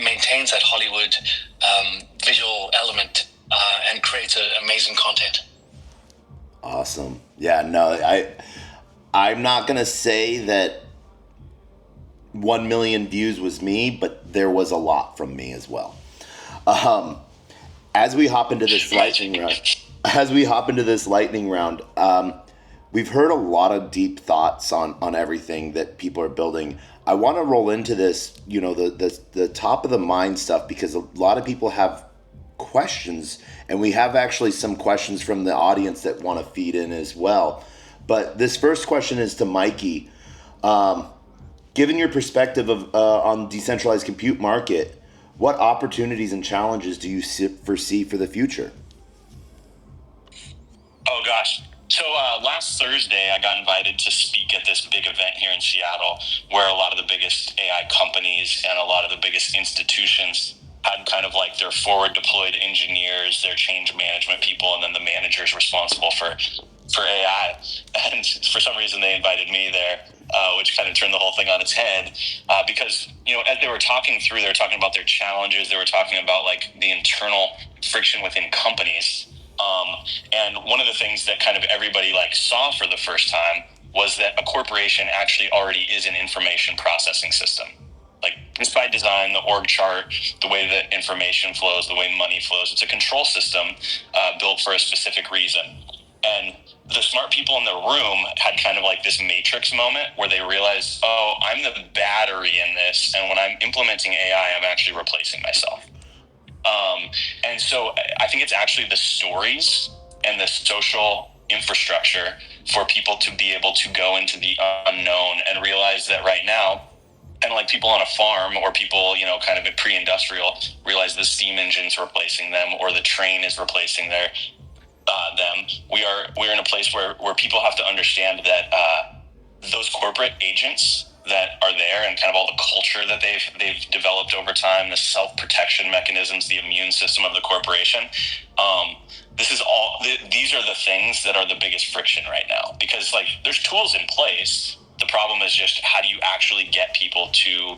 maintains that Hollywood visual element and creates amazing content. Awesome. Yeah, no, I'm not going to say that 1 million views was me, but there was a lot from me as well. As we hop into this lightning round, we've heard a lot of deep thoughts on everything that people are building. I want to roll into this, the top of the mind stuff, because a lot of people have questions, and we have actually some questions from the audience that want to feed in as well. But this first question is to Mikey. Given your perspective on decentralized compute market, what opportunities and challenges do you foresee for the future? Oh gosh. So last Thursday, I got invited to speak at this big event here in Seattle, where a lot of the biggest AI companies and a lot of the biggest institutions had kind of like their forward deployed engineers, their change management people, and then the managers responsible for AI. And for some reason, they invited me there, which kind of turned the whole thing on its head, because, as they were talking through, they were talking about their challenges. They were talking about like the internal friction within companies. And one of the things that kind of everybody like saw for the first time was that a corporation actually already is an information processing system. Like, just by design, the org chart, the way that information flows, the way money flows, it's a control system built for a specific reason. And the smart people in the room had kind of like this matrix moment where they realized, oh, I'm the battery in this, and when I'm implementing AI, I'm actually replacing myself. And so I think it's actually the stories and the social infrastructure for people to be able to go into the unknown and realize that right now, kind of like people on a farm or people, kind of pre-industrial, realize the steam engine's replacing them or the train is replacing them. We're in a place where people have to understand that those corporate agents that are there and kind of all the culture that they've developed over time, the self-protection mechanisms, the immune system of the corporation. These are the things that are the biggest friction right now, because like there's tools in place. The problem is just how do you actually get people to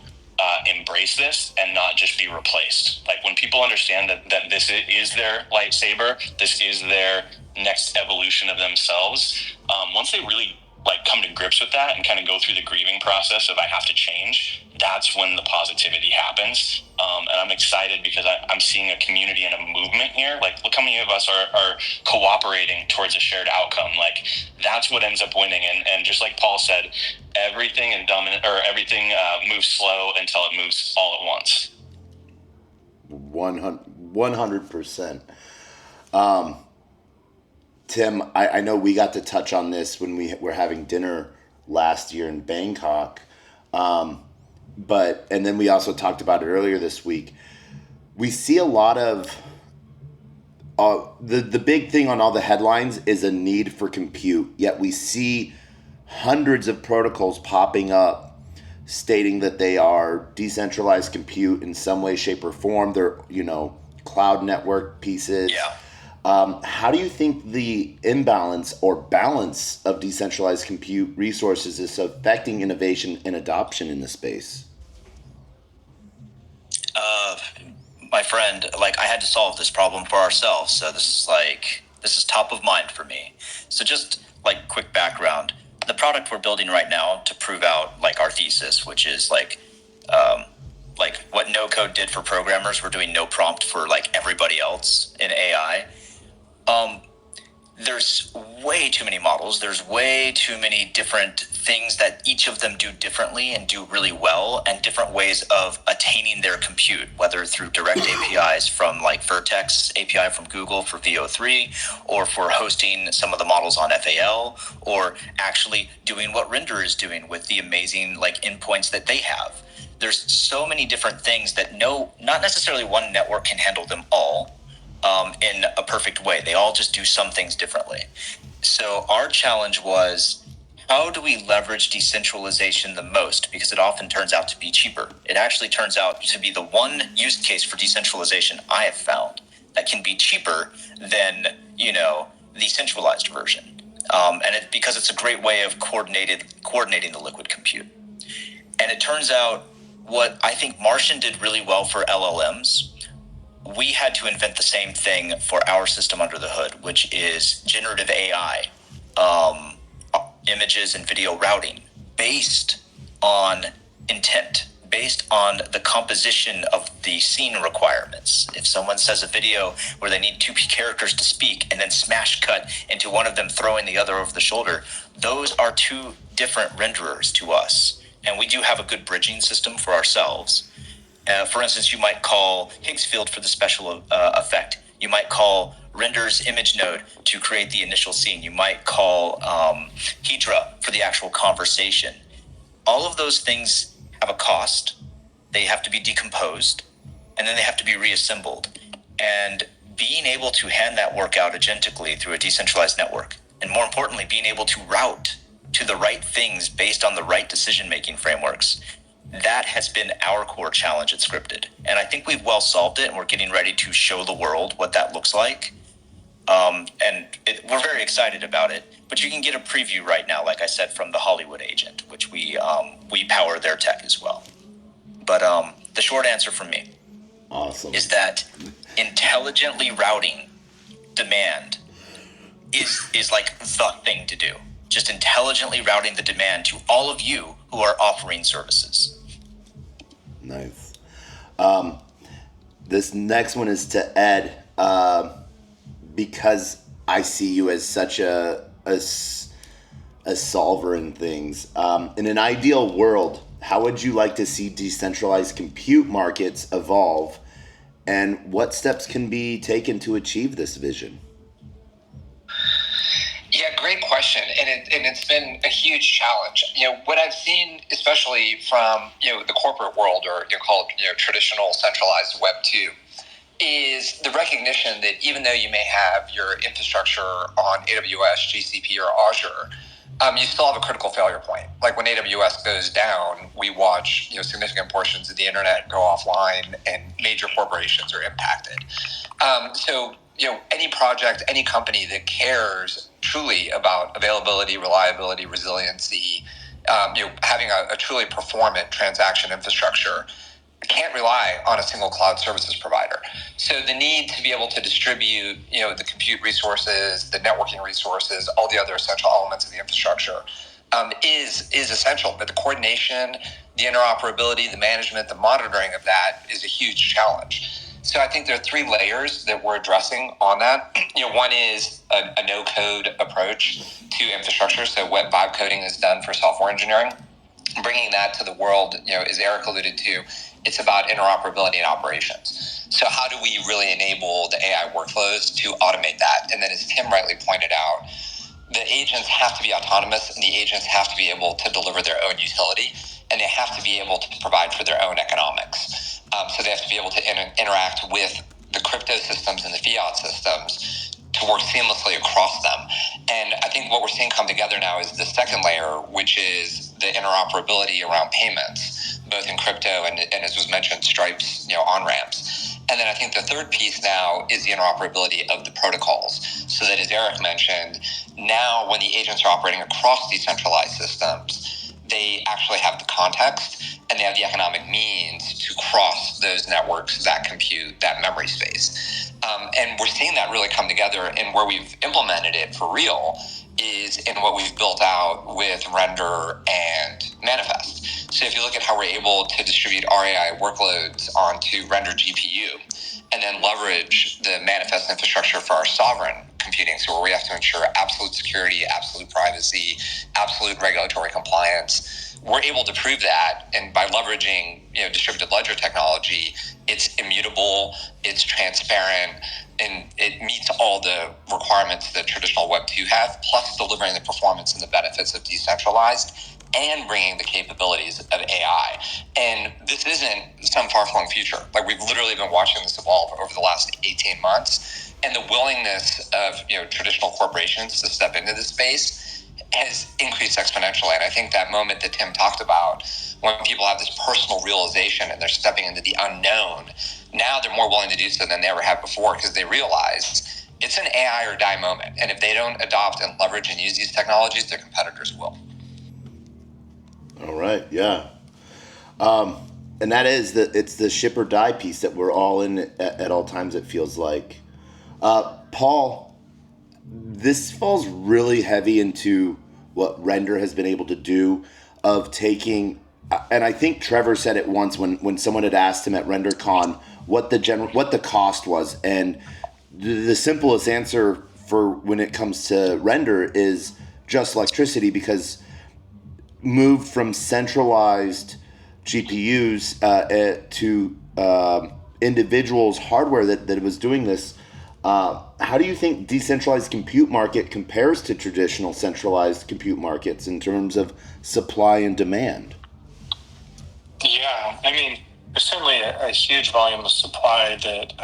embrace this and not just be replaced? Like when people understand that this is their lightsaber, this is their next evolution of themselves. Once they really like come to grips with that and kind of go through the grieving process of I have to change, that's when the positivity happens. And I'm excited because I'm seeing a community and a movement here. Like, look how many of us are cooperating towards a shared outcome. Like, that's what ends up winning. And just like Paul said, everything moves slow until it moves all at once. 100%. Tim, I know we got to touch on this when we were having dinner last year in Bangkok. And then we also talked about it earlier this week. We see a lot of the big thing on all the headlines is a need for compute, yet we see hundreds of protocols popping up stating that they are decentralized compute in some way, shape, or form. They're, cloud network pieces. Yeah. How do you think the imbalance or balance of decentralized compute resources is affecting innovation and adoption in the space? My friend, I had to solve this problem for ourselves. So this is top of mind for me. So just quick background, the product we're building right now to prove out our thesis, which is what no code did for programmers, we're doing no prompt for everybody else in AI. there's way too many models. There's way too many different things that each of them do differently and do really well, and different ways of attaining their compute, whether through direct APIs from like Vertex API from Google for VO3, or for hosting some of the models on FAL, or actually doing what Render is doing with the amazing like endpoints that they have. There's so many different things that not necessarily one network can handle them all. In a perfect way. They all just do some things differently. So our challenge was, how do we leverage decentralization the most? Because it often turns out to be cheaper. It actually turns out to be the one use case for decentralization I have found that can be cheaper than, the centralized version. Because it's a great way of coordinating the liquid compute. And it turns out what I think Martian did really well for LLMs, we had to invent the same thing for our system under the hood, which is generative AI, images and video routing based on intent, based on the composition of the scene requirements. If someone says a video where they need two characters to speak and then smash cut into one of them throwing the other over the shoulder, those are two different renderers to us. And we do have a good bridging system for ourselves. For instance, you might call Higgs field for the special effect. You might call Render's image node to create the initial scene. You might call Hedra for the actual conversation. All of those things have a cost. They have to be decomposed, and then they have to be reassembled. And being able to hand that work out agentically through a decentralized network, and more importantly, being able to route to the right things based on the right decision-making frameworks, that has been our core challenge at Scripted. And I think we've well solved it, and we're getting ready to show the world what that looks like. We're very excited about it. But you can get a preview right now, like I said, from the Hollywood agent, which we power their tech as well. But the short answer from me is that intelligently routing demand is like the thing to do. Just intelligently routing the demand to all of you who are offering services. Nice. This next one is to Ed, because I see you as such a solver in things. In an ideal world, how would you like to see decentralized compute markets evolve, and what steps can be taken to achieve this vision? Yeah, great question, and it's been a huge challenge. What I've seen, especially from the corporate world, or called traditional centralized Web 2, is the recognition that even though you may have your infrastructure on AWS, GCP, or Azure, you still have a critical failure point. Like when AWS goes down, we watch significant portions of the internet go offline, and major corporations are impacted. So any project, any company that cares truly about availability, reliability, resiliency, having a truly performant transaction infrastructure, can't rely on a single cloud services provider. So the need to be able to distribute, the compute resources, the networking resources, all the other essential elements of the infrastructure is essential. But the coordination, the interoperability, the management, the monitoring of that is a huge challenge. So I think there are three layers that we're addressing on that. One is a no-code approach to infrastructure. So what vibe coding is done for software engineering, bringing that to the world, as Eric alluded to, it's about interoperability and operations. So how do we really enable the AI workflows to automate that? And then as Tim rightly pointed out, the agents have to be autonomous, and the agents have to be able to deliver their own utility, and they have to be able to provide for their own economics. So they have to be able to interact with the crypto systems and the fiat systems to work seamlessly across them. And I think what we're seeing come together now is the second layer, which is the interoperability around payments, both in crypto and as was mentioned, Stripe's on-ramps. And then I think the third piece now is the interoperability of the protocols. So that, as Eric mentioned, now when the agents are operating across decentralized systems, they actually have the context and they have the economic means to cross those networks, that compute, that memory space. And we're seeing that really come together, and where we've implemented it for real is in what we've built out with Render and Manifest. So if you look at how we're able to distribute our AI workloads onto Render GPU, and then leverage the Manifest infrastructure for our sovereign computing, so where we have to ensure absolute security, absolute privacy, absolute regulatory compliance. We're able to prove that, and by leveraging distributed ledger technology, it's immutable, it's transparent, and it meets all the requirements that traditional Web 2 have, plus delivering the performance and the benefits of decentralized and bringing the capabilities of AI. And this isn't some far-flung future. Like, we've literally been watching this evolve over the last 18 months, and the willingness of traditional corporations to step into this space has increased exponentially. And I think that moment that Tim talked about, when people have this personal realization and they're stepping into the unknown, now they're more willing to do so than they ever have before, because they realize it's an AI or die moment. And if they don't adopt and leverage and use these technologies, their competitors will. All right, yeah. And that is it's the ship or die piece that we're all in at all times, it feels like. Paul, this falls really heavy into what Render has been able to do of taking, and I think Trevor said it once when someone had asked him at RenderCon what the cost was, and the simplest answer for when it comes to Render is just electricity, because moved from centralized GPUs to individuals' hardware that was doing this. How do you think decentralized compute market compares to traditional centralized compute markets in terms of supply and demand? Yeah, I mean, there's certainly a huge volume of supply that,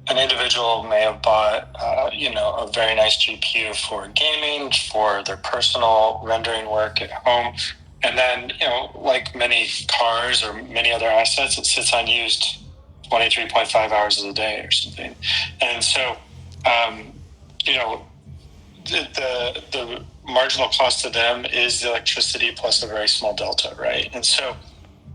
an individual may have bought, a very nice GPU for gaming, for their personal rendering work at home. And then, like many cars or many other assets, it sits unused 23.5 hours of the day or something. And so, the marginal cost to them is the electricity plus a very small delta, right? And so,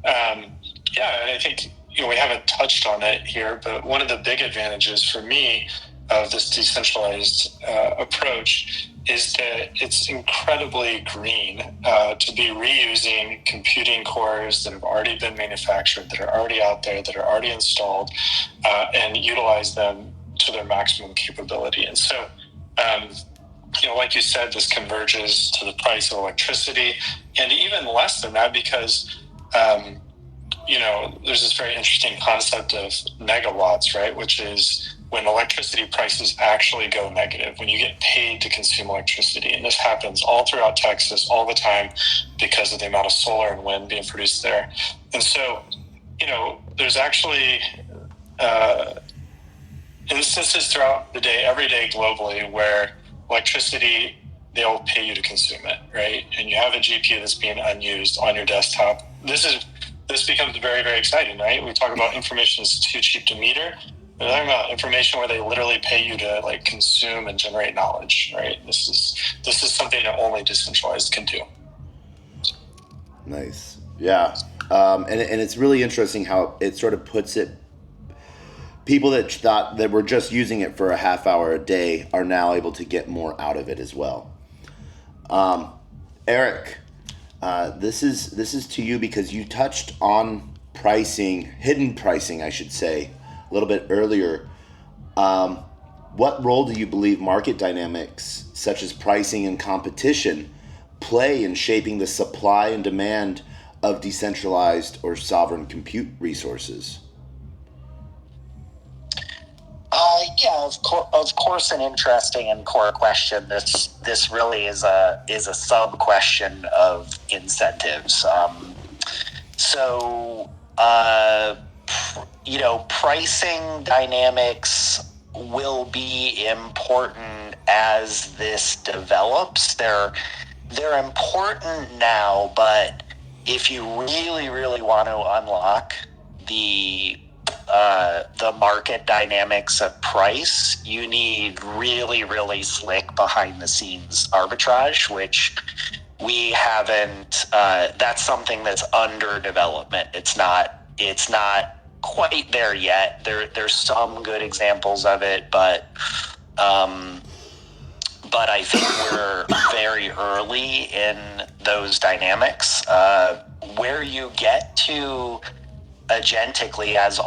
I think, we haven't touched on it here, but one of the big advantages for me of this decentralized approach is that it's incredibly green to be reusing computing cores that have already been manufactured, that are already out there, that are already installed, and utilize them to their maximum capability. And so, like you said, this converges to the price of electricity, and even less than that, because there's this very interesting concept of megawatts, right? Which is when electricity prices actually go negative, when you get paid to consume electricity. And this happens all throughout Texas all the time because of the amount of solar and wind being produced there. And so, there's actually instances throughout the day, every day globally, where electricity, they'll pay you to consume it, right? And you have a GPU that's being unused on your desktop. This becomes very, very exciting, right? We talk about information is too cheap to meter. We're talking about information where they literally pay you to consume and generate knowledge, right? This is something that only decentralized can do. Nice, yeah, and it's really interesting how it sort of puts it. People that thought that were just using it for a half hour a day are now able to get more out of it as well. Eric, this is to you, because you touched on hidden pricing, I should say, a little bit earlier. What role do you believe market dynamics, such as pricing and competition, play in shaping the supply and demand of decentralized or sovereign compute resources? Of course, an interesting and core question. This really is a sub question of incentives. Pricing dynamics will be important as this develops. They're important now, but if you really, really want to unlock the market dynamics of price, you need really, really slick behind the scenes arbitrage, which we haven't. That's something that's under development. It's not quite there yet. There's some good examples of it, but I think we're very early in those dynamics. Where you get to agentically, as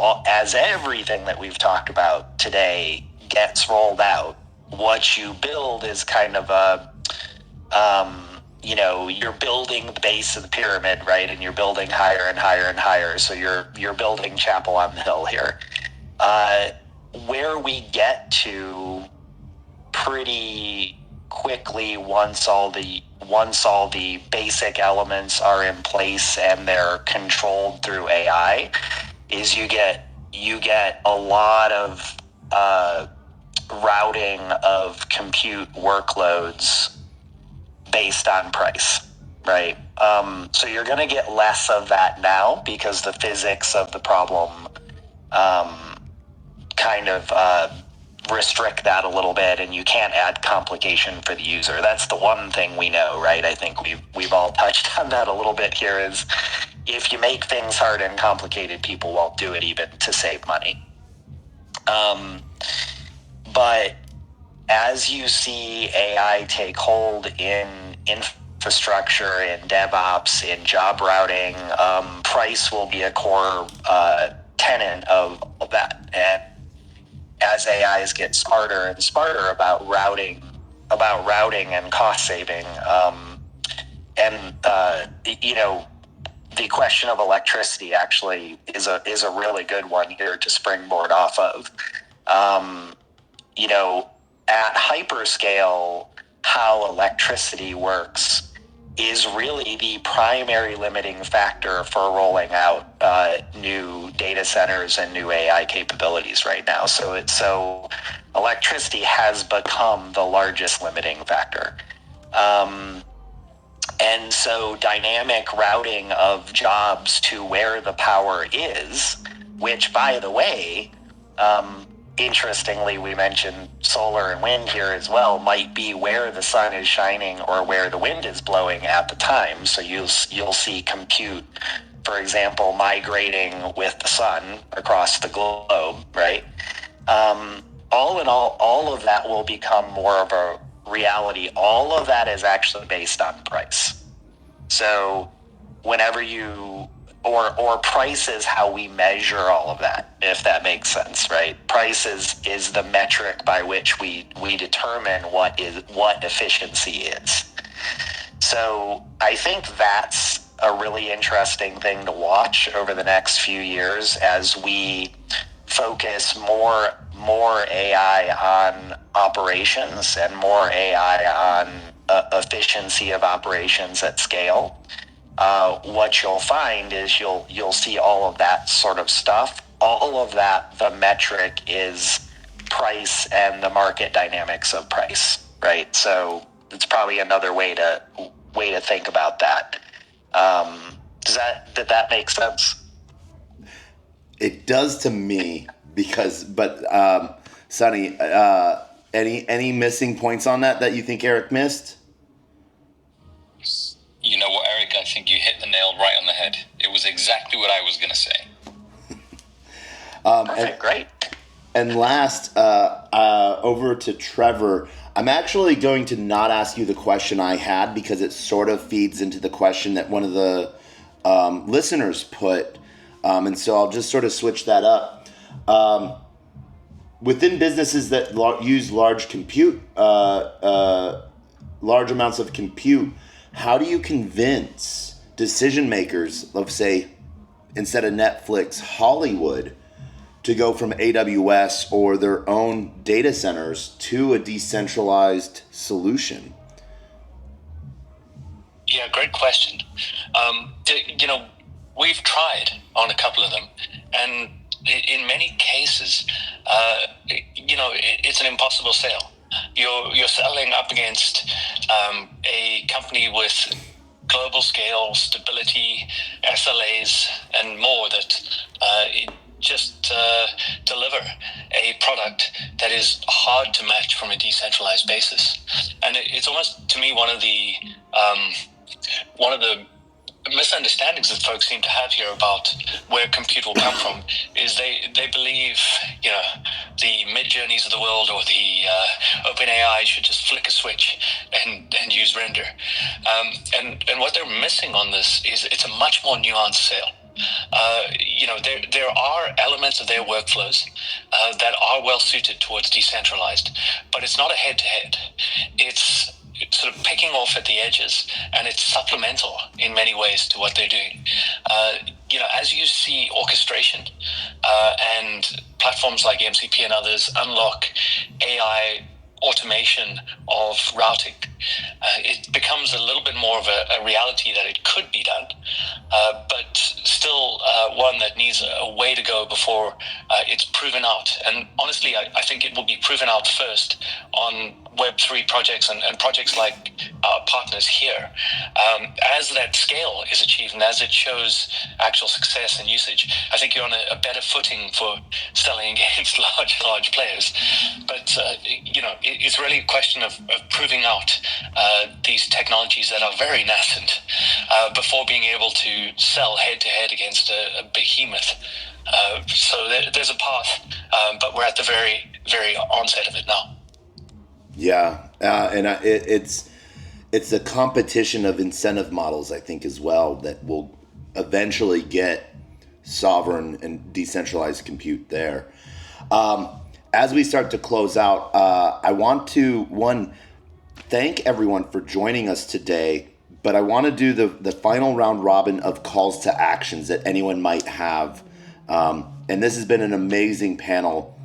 everything that we've talked about today gets rolled out, what you build is kind of you're building the base of the pyramid, right? And you're building higher and higher and higher. So you're building Chapel on the Hill here. Where we get to pretty quickly once all the basic elements are in place and they're controlled through AI is you get a lot of routing of compute workloads based on price, right? So you're going to get less of that now because the physics of the problem kind of restrict that a little bit, and you can't add complication for the user. That's the one thing we know, right? I think we've all touched on that a little bit here, is if you make things hard and complicated, people won't do it even to save money. But as you see AI take hold in infrastructure, in DevOps, in job routing, price will be a core tenet of that. And as AIs get smarter and smarter about routing and cost saving, the question of electricity actually is a really good one here to springboard off of. At hyperscale, how electricity works is really the primary limiting factor for rolling out new data centers and new AI capabilities right now. So electricity has become the largest limiting factor. And so dynamic routing of jobs to where the power is, which, by the way, interestingly, we mentioned solar and wind here as well, might be where the sun is shining or where the wind is blowing at the time. So you'll see compute, for example, migrating with the sun across the globe, right? All in all of that will become more of a reality. All of that is actually based on price. So whenever or price is how we measure all of that, if that makes sense, right? Price is the metric by which we determine what efficiency is. So I think that's a really interesting thing to watch over the next few years as we focus more AI on operations and more AI on efficiency of operations at scale. What you'll find is you'll see all of that sort of stuff. All of that, the metric is price and the market dynamics of price, right? So it's probably another way to think about that. Did that make sense? It does to me but Sonny, any missing points on that you think Eric missed? You know what, Eric? I think you hit the nail right on the head. It was exactly what I was going to say. Perfect, great. And last, over to Trevor. I'm actually going to not ask you the question I had because it sort of feeds into the question that one of the listeners put. And so I'll just sort of switch that up. Within businesses that use large amounts of compute, how do you convince decision makers of, say, instead of Netflix, Hollywood, to go from AWS or their own data centers to a decentralized solution? Yeah, great question. We've tried on a couple of them, and in many cases, it's an impossible sale. You're selling up against a company with global scale, stability, SLAs, and more that just deliver a product that is hard to match from a decentralized basis. And it's almost, to me, one of the misunderstandings that folks seem to have here about where compute will come from is they believe the Mid-Journeys of the world or the OpenAI should just flick a switch and use render. And what they're missing on this is it's a much more nuanced sale. There are elements of their workflows that are well suited towards decentralized, but it's not a head-to-head. It's sort of picking off at the edges, and it's supplemental in many ways to what they're doing. As you see orchestration and platforms like MCP and others unlock AI automation of routing, it becomes a little bit more of a reality that it could be done, but still one that needs a way to go before it's proven out. And honestly, I think it will be proven out first on Web3 projects and projects like our partners here. As that scale is achieved and as it shows actual success and usage, I think you're on a better footing for selling against large players. But it's really a question of proving out these technologies that are very nascent before being able to sell head-to-head against a behemoth. So there's a path, but we're at the very, very onset of it now. Yeah, and it's a competition of incentive models, I think, as well, that will eventually get sovereign and decentralized compute there. As we start to close out, I want to, thank everyone for joining us today, but I want to do the final round robin of calls to actions that anyone might have. And this has been an amazing panel.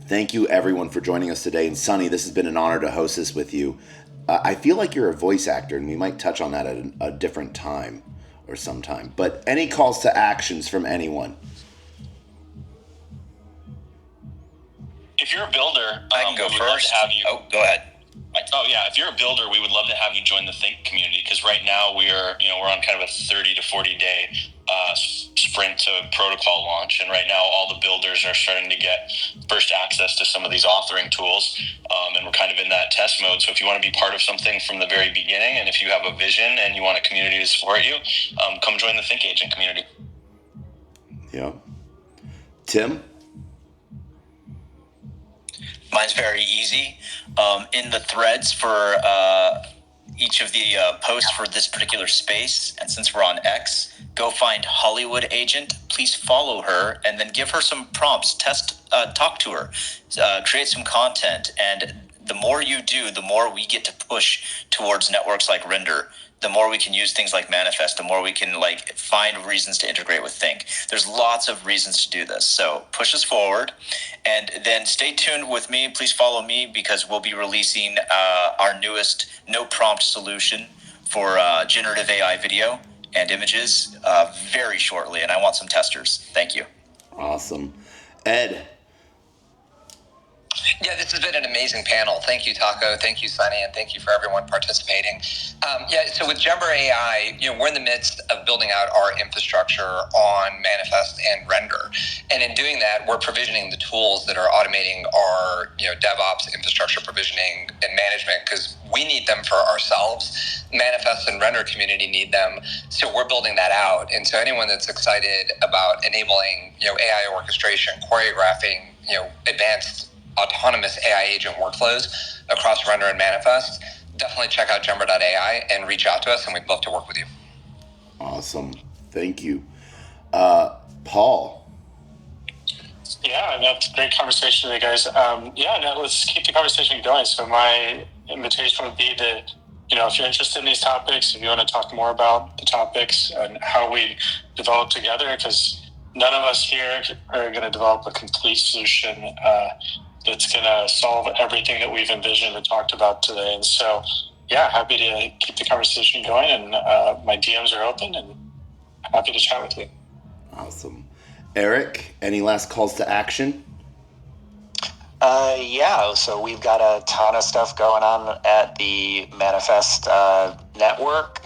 Thank you, everyone, for joining us today. And Sunny, this has been an honor to host this with you. I feel like you're a voice actor, and we might touch on that at a different time or sometime. But any calls to actions from anyone? If you're a builder, I can go we would love first. to have you. Oh, go ahead. Oh yeah, if you're a builder, we would love to have you join the Think community, because right now we're on kind of a 30 to 40 day sprint to protocol launch, and right now all the builders are starting to get first access to some of these authoring tools, and we're kind of in that test mode. So if you want to be part of something from the very beginning, and if you have a vision and you want a community to support you, come join the Think Agent community. Yeah. Tim? Mine's very easy. In the threads for each of the posts for this particular space, and since we're on X, go find Hollywood Agent. Please follow her, and then give her some prompts. Talk to her, create some content, and the more you do, the more we get to push towards networks like Render. The more we can use things like Manifest, the more we can find reasons to integrate with Think. There's lots of reasons to do this. So push us forward, and then stay tuned with me. Please follow me, because we'll be releasing our newest no prompt solution for generative AI video and images very shortly. And I want some testers. Thank you. Awesome. Ed? Yeah, this has been an amazing panel. Thank you, Taco. Thank you, Sunny, and thank you for everyone participating. So with Jember AI, we're in the midst of building out our infrastructure on Manifest and Render. And in doing that, we're provisioning the tools that are automating our DevOps infrastructure provisioning and management, because we need them for ourselves. Manifest and Render community need them. So we're building that out. And so anyone that's excited about enabling AI orchestration, choreographing, advanced autonomous AI agent workflows across Render and Manifest, definitely check out Jember.ai and reach out to us, and we'd love to work with you. Awesome. Thank you. Paul? Yeah, that's a great conversation today, guys. Let's keep the conversation going. So my invitation would be that, if you're interested in these topics, if you want to talk more about the topics and how we develop together, because none of us here are going to develop a complete solution that's going to solve everything that we've envisioned and talked about today. And so, happy to keep the conversation going, and my DMs are open, and happy to chat with you. Awesome. Eric, any last calls to action? So we've got a ton of stuff going on at the Manifest network,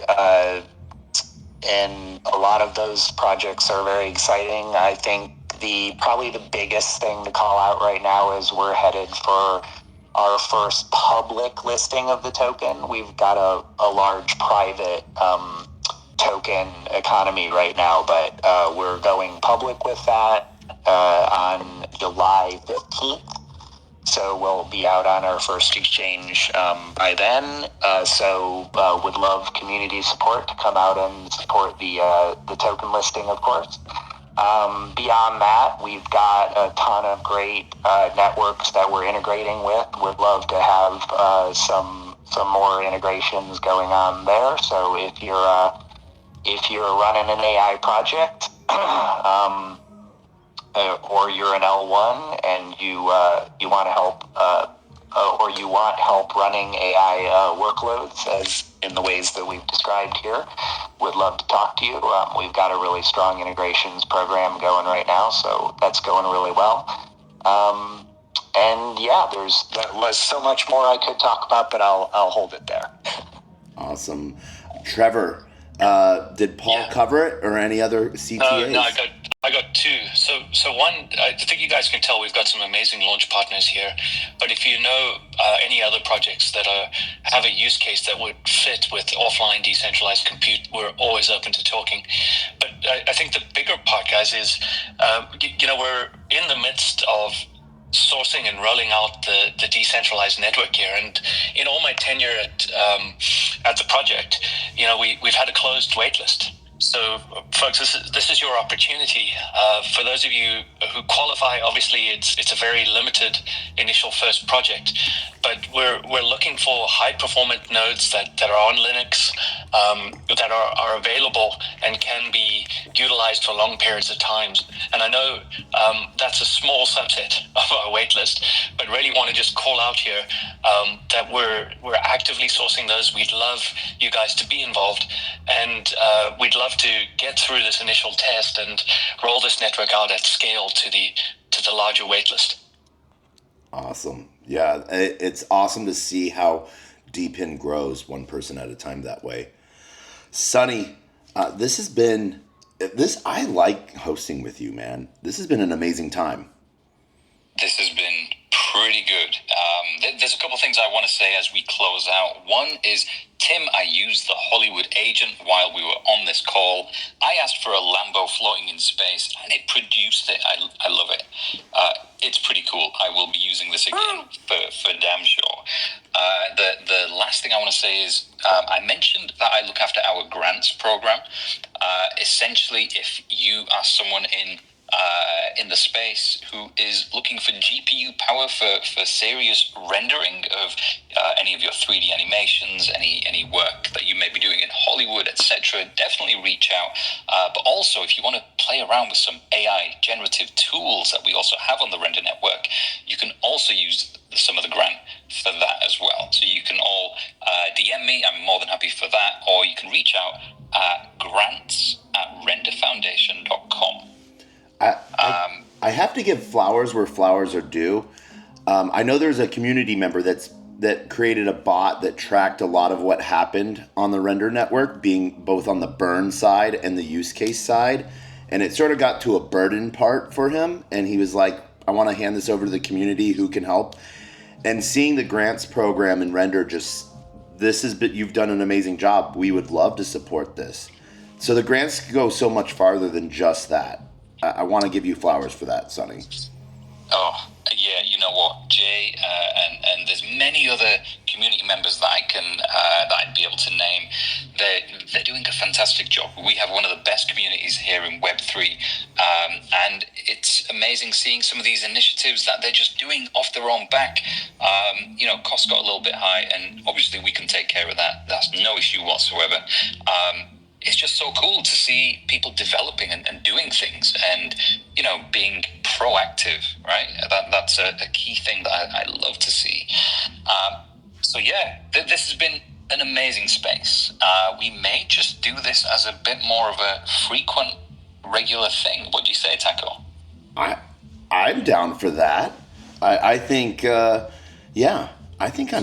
and a lot of those projects are very exciting. I think probably the biggest thing to call out right now is we're headed for our first public listing of the token. We've got a large private token economy right now, but we're going public with that on July 15th. So we'll be out on our first exchange by then. So would love community support to come out and support the token listing, of course. Beyond that, we've got a ton of great networks that we're integrating with. Would love to have some more integrations going on there. So if you're running an AI project, or you're an L1 and you want to help, or you want help running AI workloads as in the ways that we've described here, would love to talk to you. We've got a really strong integrations program going right now, so that's going really well. And yeah, there was so much more I could talk about, but I'll hold it there. Awesome. Trevor, did Paul cover it or any other CTAs? No, I got two. So one, I think you guys can tell we've got some amazing launch partners here. But if you know any other projects that have a use case that would fit with offline decentralized compute, we're always open to talking. But I think the bigger part, guys, is we're in the midst of sourcing and rolling out the decentralized network here. And in all my tenure at the project, we've had a closed waitlist. So, folks, this is your opportunity. For those of you who qualify, obviously it's a very limited initial first project, but we're looking for high performant nodes that are on Linux, that are available and can be utilized for long periods of time. And I know that's a small subset of our waitlist, but really want to just call out here that we're actively sourcing those. We'd love you guys to be involved, and we'd love to get through this initial test and roll this network out at scale to the larger waitlist. Awesome. Yeah, it's awesome to see how DePIN grows one person at a time that way. Sonny, I like hosting with you, man. This has been an amazing time. This has been pretty good. There's a couple things I want to say as we close out. One is, Tim, I used the Hollywood agent while we were on this call. I asked for a Lambo floating in space, and it produced it. I love it. It's pretty cool. I will be using this again for damn sure. The last thing I want to say is, I mentioned that I look after our grants program. Essentially, if you are someone in the space who is looking for GPU power for serious rendering of any of your 3D animations, any work that you may be doing in Hollywood, etc., definitely reach out. But also, if you want to play around with some AI generative tools that we also have on the Render Network, you can also use some of the grant for that as well. So you can all DM me. I'm more than happy for that. Or you can reach out at grants@renderfoundation.com. I have to give flowers where flowers are due. I know there's a community member that created a bot that tracked a lot of what happened on the Render Network, being both on the burn side and the use case side. And it sort of got to a burden part for him. And he was like, I want to hand this over to the community who can help. And seeing the grants program in Render, you've done an amazing job. We would love to support this. So the grants go so much farther than just that. I want to give you flowers for that, Sonny. Oh, yeah, you know what, Jay, and there's many other community members that I'd be able to name. They're doing a fantastic job. We have one of the best communities here in Web3, and it's amazing seeing some of these initiatives that they're just doing off their own back. Costs got a little bit high, and obviously we can take care of that. That's no issue whatsoever. It's just so cool to see people developing and doing things and, being proactive, right? That's a key thing that I love to see. This has been an amazing space. We may just do this as a bit more of a frequent, regular thing. What do you say, Taco? I'm down for that. I think I'm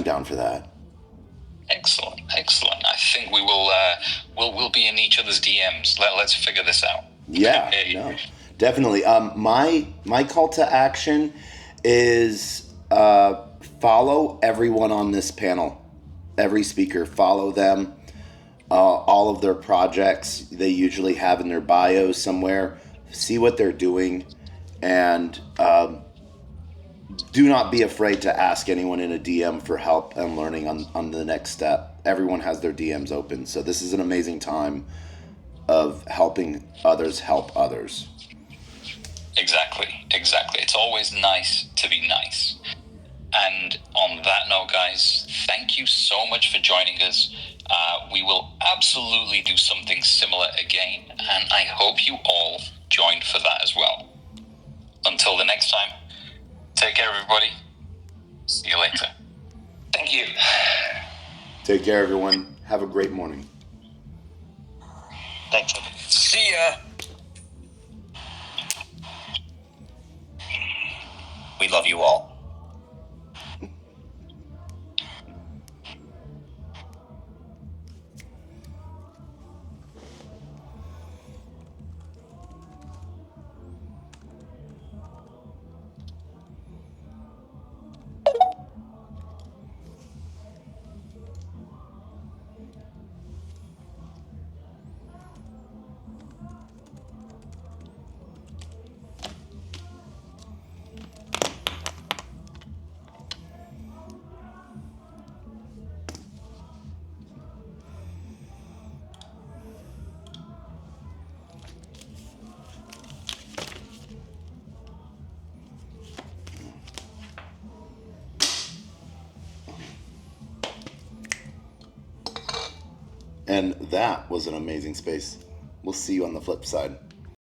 down for that. Excellent. I think we will we'll be in each other's DMs. Let's figure this out. Yeah, no, definitely. My call to action is follow everyone on this panel. Every speaker, follow them. All of their projects they usually have in their bio somewhere. See what they're doing, and do not be afraid to ask anyone in a DM for help and learning on the next step. Everyone has their DMs open. So this is an amazing time of helping others help others. Exactly. It's always nice to be nice. And on that note, guys, thank you so much for joining us. We will absolutely do something similar again, and I hope you all joined for that as well. Until the next time, take care, everybody. See you later. Thank you. Take care, everyone. Have a great morning. Thanks. See ya. We love you all. And that was an amazing space. We'll see you on the flip side.